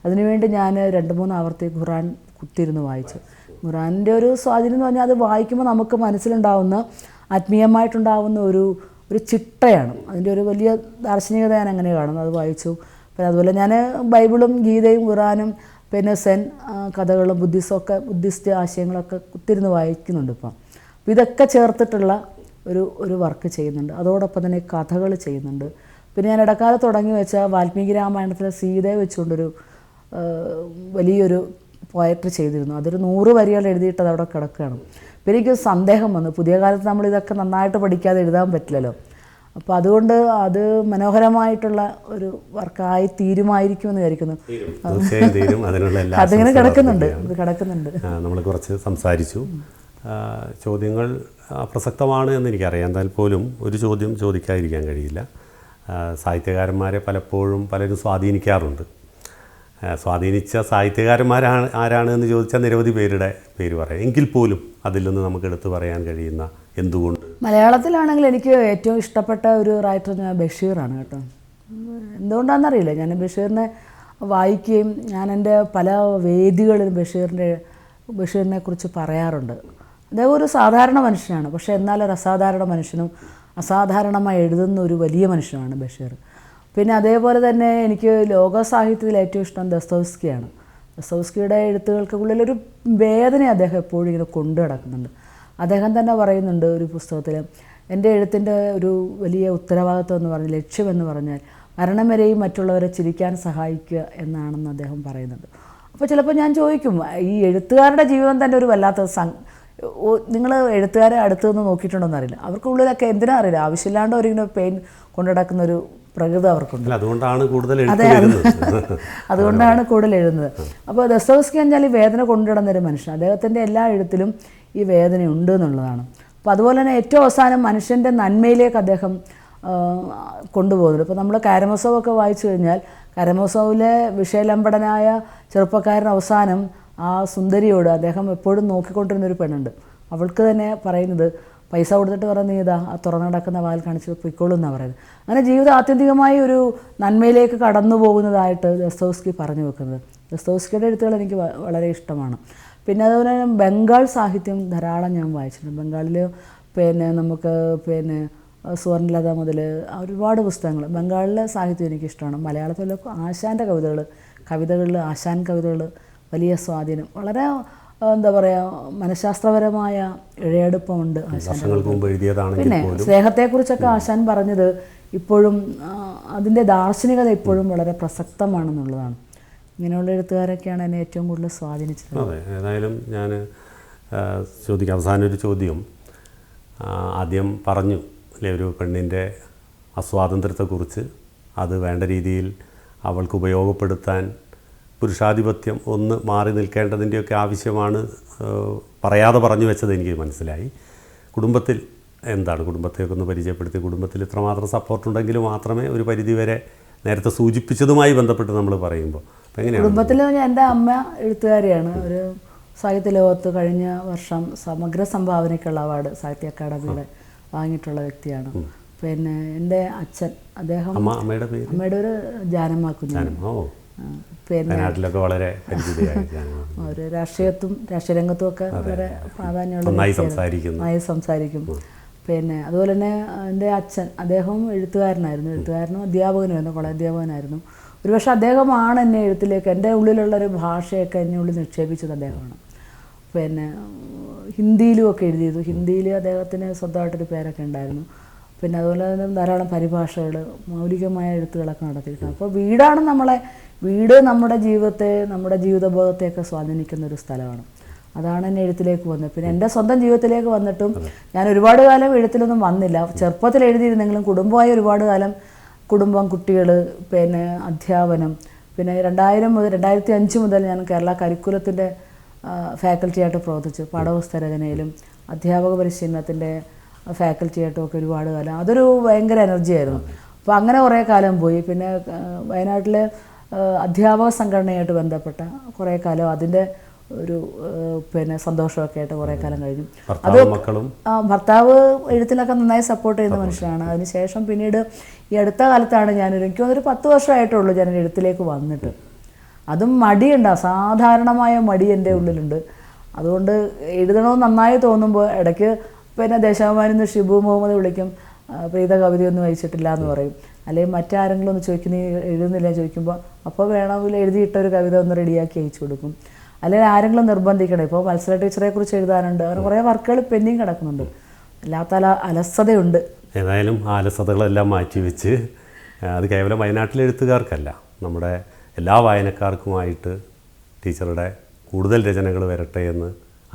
അതിനുവേണ്ടി ഞാൻ 2-3 ആവർത്തി ഖുറാൻ കുത്തിയിരുന്ന് വായിച്ചു. ഖുറാനിൻ്റെ ഒരു സ്വാധീനം എന്ന് പറഞ്ഞാൽ അത് വായിക്കുമ്പോൾ നമുക്ക് മനസ്സിലുണ്ടാവുന്ന ആത്മീയമായിട്ടുണ്ടാവുന്ന ഒരു ചിട്ടയാണ്. അതിൻ്റെ ഒരു വലിയ ദാർശനികത ഞാൻ അങ്ങനെ കാണുന്നു. അത് വായിച്ചു. അതുപോലെ ഞാൻ ബൈബിളും ഗീതയും ഖുറാനും സെൻ കഥകളും ബുദ്ധിസ്റ്റ് ആശയങ്ങളൊക്കെ കുത്തിരുന്ന് വായിക്കുന്നുണ്ട് ഇപ്പം. അപ്പോൾ ഇതൊക്കെ ചേർത്തിട്ടുള്ള ഒരു വർക്ക് ചെയ്യുന്നുണ്ട്. അതോടൊപ്പം തന്നെ കഥകൾ ചെയ്യുന്നുണ്ട്. ഞാൻ ഇടക്കാലത്ത് തുടങ്ങി വെച്ച വാൽമീകി രാമായണത്തിലെ സീതയെ വെച്ചുകൊണ്ടൊരു വലിയൊരു പോയട്രി ചെയ്തിരുന്നു. അതൊരു 100 വരികൾ എഴുതിയിട്ട് അതവിടെ കിടക്കുകയാണ്. എനിക്ക് സന്ദേഹം വന്നു, പുതിയ കാലത്ത് നമ്മളിതൊക്കെ നന്നായിട്ട് പഠിക്കാതെ എഴുതാൻ പറ്റില്ലല്ലോ. അപ്പോൾ അതുകൊണ്ട് അത് മനോഹരമായിട്ടുള്ള ഒരു വർക്കായി തീരുമായിരിക്കുമെന്ന് വിചാരിക്കുന്നു. അതിങ്ങനെ കിടക്കുന്നുണ്ട്. നമ്മൾ കുറച്ച് സംസാരിച്ചു. ചോദ്യങ്ങൾ അപ്രസക്തമാണ് എന്നെനിക്കറിയാം. എന്നാൽ പോലും ഒരു ചോദ്യം ചോദിക്കാതിരിക്കാൻ കഴിയില്ല. സാഹിത്യകാരന്മാരെ പലപ്പോഴും പലരും സ്വാധീനിക്കാറുണ്ട്. സ്വാധീനിച്ച സാഹിത്യകാരന്മാരാണ് ആരാണ് എന്ന് ചോദിച്ചാൽ നിരവധി പേരുടെ പേര് പറയാം. എങ്കിൽ പോലും അതിൽ നിന്ന് നമുക്ക് എടുത്തു പറയാൻ കഴിയുന്ന എന്തുകൊണ്ട്? മലയാളത്തിലാണെങ്കിൽ എനിക്ക് ഏറ്റവും ഇഷ്ടപ്പെട്ട ഒരു റൈറ്റർ ബഷീറാണ് കേട്ടോ. എന്തുകൊണ്ടാണെന്നറിയില്ല, ഞാൻ ബഷീറിനെ വായിക്കുകയും ഞാൻ എൻ്റെ പല വേദികളിലും ബഷീറിനെ കുറിച്ച് പറയാറുണ്ട്. അദ്ദേഹം ഒരു സാധാരണ മനുഷ്യനാണ്, പക്ഷേ എന്നാലൊരു അസാധാരണ മനുഷ്യനും അസാധാരണമായി എഴുതുന്ന ഒരു വലിയ മനുഷ്യനാണ് ബഷീർ. അതേപോലെ തന്നെ എനിക്ക് ലോക സാഹിത്യത്തിൽ ഏറ്റവും ഇഷ്ടം ദസ്തോവ്സ്കിയാണ്. ദസ്തോവ്സ്കിയുടെ എഴുത്തുകൾക്കുള്ളിലൊരു വേദന അദ്ദേഹം എപ്പോഴും ഇങ്ങനെ കൊണ്ടു നടക്കുന്നുണ്ട്. അദ്ദേഹം തന്നെ പറയുന്നുണ്ട് ഒരു പുസ്തകത്തിൽ, എൻ്റെ എഴുത്തിൻ്റെ ഒരു വലിയ ഉത്തരവാദിത്വം എന്ന് പറഞ്ഞാൽ, ലക്ഷ്യമെന്ന് പറഞ്ഞാൽ മരണം വരെയും മറ്റുള്ളവരെ ചിരിക്കാൻ സഹായിക്കുക എന്നാണെന്ന് അദ്ദേഹം പറയുന്നുണ്ട്. അപ്പോൾ ചിലപ്പോൾ ഞാൻ ചോദിക്കും, ഈ എഴുത്തുകാരുടെ ജീവിതം തന്നെ ഒരു വല്ലാത്ത നിങ്ങൾ എഴുത്തുകാരെ അടുത്ത് നിന്ന് നോക്കിയിട്ടുണ്ടോയെന്ന് അറിയില്ല. അവർക്കുള്ളിലൊക്കെ എന്തിനാ അറിയില്ല, ആവശ്യമില്ലാണ്ട് അവരിങ്ങനെ പെയിൻ കൊണ്ടു നടക്കുന്നൊരു പ്രകൃതി അവർക്കുണ്ട്. അതുകൊണ്ടാണ് കൂടുതൽ എഴുതുന്നത്. അപ്പോൾ ദസ്തോവ്സ്കി എന്നാൽ ഈ വേദന കൊണ്ടുനടന്നൊരു മനുഷ്യൻ. അദ്ദേഹത്തിൻ്റെ എല്ലാ എഴുത്തിലും ഈ വേദന ഉണ്ട് എന്നുള്ളതാണ്. അപ്പോൾ അതുപോലെ തന്നെ ഏറ്റവും അവസാനം മനുഷ്യൻ്റെ നന്മയിലേക്ക് അദ്ദേഹം കൊണ്ടുപോകുന്നുണ്ട്. ഇപ്പോൾ നമ്മൾ കാരമസോവൊക്കെ വായിച്ചു കഴിഞ്ഞാൽ കാരമസോവിലെ വിഷയലമ്പടനായ ചെറുപ്പക്കാരൻ അവസാനം ആ സുന്ദരിയോട് അദ്ദേഹം എപ്പോഴും നോക്കിക്കൊണ്ടിരുന്നൊരു പെണ്ണുണ്ട്. അവൾക്ക് തന്നെ പറയുന്നത്, പൈസ കൊടുത്തിട്ട് പറഞ്ഞ ഇതാ ആ തുറന്നു നടക്കുന്ന വാൽ കാണിച്ച് പൊയ്ക്കോളൂ എന്നാണ് പറയുന്നത്. അങ്ങനെ ജീവിതം ആത്യന്തികമായി ഒരു നന്മയിലേക്ക് കടന്നു പോകുന്നതായിട്ട് ദസ്തോവ്സ്കി പറഞ്ഞു വെക്കുന്നത്. ദസ്തോവ്സ്കിയുടെ എഴുത്തുകൾ എനിക്ക് വളരെ ഇഷ്ടമാണ്. അതുപോലെ തന്നെ ബംഗാൾ സാഹിത്യം ധാരാളം ഞാൻ വായിച്ചിട്ടുണ്ട്. ബംഗാളിൽ നമുക്ക് സുവർണലത മുതൽ ഒരുപാട് പുസ്തകങ്ങൾ, ബംഗാളിലെ സാഹിത്യം എനിക്കിഷ്ടമാണ്. മലയാളത്തിലെ ആശാൻ്റെ കവിതകളിൽ ആശാൻ കവിതകൾ വലിയ സ്വാധീനം, വളരെ എന്താ പറയുക, മനഃശാസ്ത്രപരമായ ഇഴയെടുപ്പമുണ്ട് ആശാൻ. സ്നേഹത്തെക്കുറിച്ചൊക്കെ ആശാൻ പറഞ്ഞത് ഇപ്പോഴും അതിൻ്റെ ദാർശനികത ഇപ്പോഴും വളരെ പ്രസക്തമാണെന്നുള്ളതാണ്. ഇങ്ങനെയുള്ള എഴുത്തുകാരൊക്കെയാണ് എന്നെ ഏറ്റവും കൂടുതൽ സ്വാധീനിച്ചത്. അതെ, ഏതായാലും ഞാൻ അവസാനം ഒരു ചോദ്യം ആദ്യം പറഞ്ഞു അല്ലേ, ഒരു പെണ്ണിൻ്റെ അസ്വാതന്ത്ര്യത്തെക്കുറിച്ച്, അത് വേണ്ട രീതിയിൽ അവൾക്ക് ഉപയോഗപ്പെടുത്താൻ പുരുഷാധിപത്യം ഒന്ന് മാറി നിൽക്കേണ്ടതിൻ്റെയൊക്കെ ആവശ്യമാണ് പറയാതെ പറഞ്ഞു വെച്ചത് എനിക്ക് മനസ്സിലായി. കുടുംബത്തിൽ എന്താണ്, കുടുംബത്തെയൊക്കെ ഒന്ന് പരിചയപ്പെടുത്തി, കുടുംബത്തിൽ ഇത്രമാത്രം സപ്പോർട്ടുണ്ടെങ്കിൽ മാത്രമേ ഒരു പരിധിവരെ നേരത്തെ സൂചിപ്പിച്ചതുമായി ബന്ധപ്പെട്ട് നമ്മൾ പറയുമ്പോൾ എങ്ങനെയാണ്? കുടുംബത്തിൽ എൻ്റെ അമ്മ എഴുത്തുകാരിയാണ്. ഒരു സാഹിത്യ ലോകത്ത് കഴിഞ്ഞ വർഷം സമഗ്ര സംഭാവനയ്ക്കുള്ള അവാർഡ് സാഹിത്യ അക്കാദമിയുടെ വാങ്ങിയിട്ടുള്ള വ്യക്തിയാണ്. പിന്നെ എൻ്റെ അച്ഛൻ, അദ്ദേഹം അമ്മയുടെ ഒരു ജാനമ്മ കുഞ്ഞാണ്. പിന്നെ വളരെ ഒരു രാഷ്ട്രീയ രംഗത്തും ഒക്കെ വളരെ പ്രാധാന്യമുള്ള നന്നായി സംസാരിക്കും. പിന്നെ അതുപോലെ തന്നെ എൻ്റെ അച്ഛൻ, അദ്ദേഹം എഴുത്തുകാരനും അധ്യാപകനുമായിരുന്നു, കോളേജ് അധ്യാപകനായിരുന്നു. ഒരുപക്ഷെ അദ്ദേഹമാണ് എന്നെ എഴുത്തിലേക്ക്, എൻ്റെ ഉള്ളിലുള്ളൊരു ഭാഷയൊക്കെ എന്നെ ഉള്ളിൽ നിക്ഷേപിച്ചത് അദ്ദേഹമാണ്. പിന്നെ ഹിന്ദിയിലും ഒക്കെ എഴുതിയത്, ഹിന്ദിയിൽ അദ്ദേഹത്തിന് സ്വന്തമായിട്ടൊരു പേരൊക്കെ ഉണ്ടായിരുന്നു. പിന്നെ അതുപോലെ തന്നെ ധാരാളം പരിഭാഷകൾ, മൗലികമായ എഴുത്തുകളൊക്കെ നടത്തിയിട്ടുണ്ട്. അപ്പോൾ വീട് നമ്മുടെ ജീവിതത്തെ, നമ്മുടെ ജീവിതബോധത്തെയൊക്കെ സ്വാധീനിക്കുന്ന ഒരു സ്ഥലമാണ്. അതാണ് എന്നെ എഴുത്തിലേക്ക് വന്നത്. പിന്നെ എൻ്റെ സ്വന്തം ജീവിതത്തിലേക്ക് വന്നിട്ടും ഞാൻ ഒരുപാട് കാലം എഴുത്തിലൊന്നും വന്നില്ല. ചെറുപ്പത്തിൽ എഴുതിയിരുന്നെങ്കിലും കുടുംബമായി ഒരുപാട് കാലം, കുടുംബം, കുട്ടികൾ, പിന്നെ അധ്യാപനം, പിന്നെ 2005 മുതൽ ഞാൻ കേരള കരിക്കുലത്തിൻ്റെ ഫാക്കൽറ്റിയായിട്ട് പ്രവർത്തിച്ചു. പാഠപുസ്തക രചനയിലും അധ്യാപക പരിശീലനത്തിൻ്റെ ഫാക്കൽറ്റിയായിട്ടും ഒക്കെ ഒരുപാട് കാലം. അതൊരു ഭയങ്കര എനർജിയായിരുന്നു. അപ്പോൾ അങ്ങനെ കുറേ കാലം പോയി. പിന്നെ വയനാട്ടിലെ അധ്യാപക സംഘടനയായിട്ട് ബന്ധപ്പെട്ട കുറേ കാലം അതിൻ്റെ ഒരു പിന്നെ സന്തോഷമൊക്കെ ആയിട്ട് കുറേ കാലം കഴിഞ്ഞു. അത് ഭർത്താവ് എഴുത്തിലൊക്കെ നന്നായി സപ്പോർട്ട് ചെയ്യുന്ന മനുഷ്യനാണ്. അതിനുശേഷം പിന്നീട് ഈ അടുത്ത കാലത്താണ് എനിക്ക് തോന്നുന്നൊരു 10 വർഷമായിട്ടുള്ളൂ ഞാൻ എഴുത്തിലേക്ക് വന്നിട്ട്. അതും മടിയുണ്ട്, അസാധാരണമായ മടി എൻ്റെ ഉള്ളിലുണ്ട്. അതുകൊണ്ട് എഴുതണമെന്ന് നന്നായി തോന്നുമ്പോൾ ഇടയ്ക്ക് പിന്നെ ദേശാഭിമാനിന്ന് ഷിബു മുഹമ്മദ് വിളിക്കും, പ്രീത കവിതയൊന്നും വായിച്ചിട്ടില്ല എന്ന് പറയും. അല്ലെങ്കിൽ മറ്റാരെങ്കിലും ഒന്ന് ചോദിക്കും, നീ എഴുതുന്നില്ല ചോദിക്കുമ്പോൾ അപ്പോൾ വേണമെങ്കിൽ എഴുതിയിട്ടൊരു കവിത ഒന്ന് റെഡിയാക്കി അയച്ചു കൊടുക്കും. അല്ലെങ്കിൽ ആരെങ്കിലും നിർബന്ധിക്കണം. ഇപ്പോൾ മത്സര ടീച്ചറെക്കുറിച്ച് എഴുതാനുണ്ട്, അങ്ങനെ കുറേ വർക്കുകൾ പെൻഡിങ് കിടക്കുന്നുണ്ട്. അല്ലാത്ത അലസതയുണ്ട്. ഏതായാലും ആ അലസതകളെല്ലാം മാറ്റിവെച്ച്, അത് കേവലം വയനാട്ടിലെ എഴുത്തുകാർക്കല്ല, നമ്മുടെ എല്ലാ വായനക്കാർക്കുമായിട്ട് ടീച്ചറുടെ കൂടുതൽ രചനകൾ വരട്ടെ എന്ന്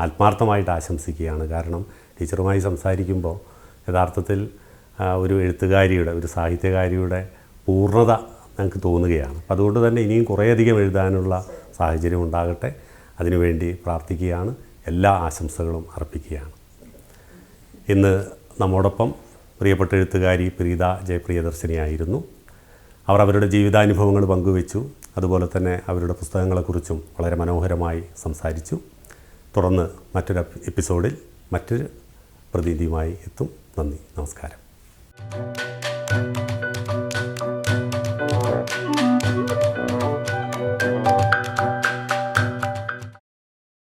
ആത്മാർത്ഥമായിട്ട് ആശംസിക്കുകയാണ്. കാരണം ടീച്ചറുമായി സംസാരിക്കുമ്പോൾ യഥാർത്ഥത്തിൽ ഒരു എഴുത്തുകാരിയുടെ, ഒരു സാഹിത്യകാരിയുടെ പൂർണ്ണത ഞങ്ങൾക്ക് തോന്നുകയാണ്. അപ്പം അതുകൊണ്ട് തന്നെ ഇനിയും കുറേയധികം എഴുതാനുള്ള സാഹചര്യം ഉണ്ടാകട്ടെ, അതിനുവേണ്ടി പ്രാർത്ഥിക്കുകയാണ്. എല്ലാ ആശംസകളും അർപ്പിക്കുകയാണ്. ഇന്ന് നമ്മോടൊപ്പം പ്രിയപ്പെട്ട എഴുത്തുകാരി പ്രീത ജെ പ്രിയദർശിനിയായിരുന്നു. അവർ അവരുടെ ജീവിതാനുഭവങ്ങൾ പങ്കുവച്ചു. അതുപോലെ തന്നെ അവരുടെ പുസ്തകങ്ങളെക്കുറിച്ചും വളരെ മനോഹരമായി സംസാരിച്ചു. തുടർന്ന് മറ്റൊരു എപ്പിസോഡിൽ മറ്റൊരു പ്രതിനിധിയുമായി എത്തും. നന്ദി, നമസ്കാരം.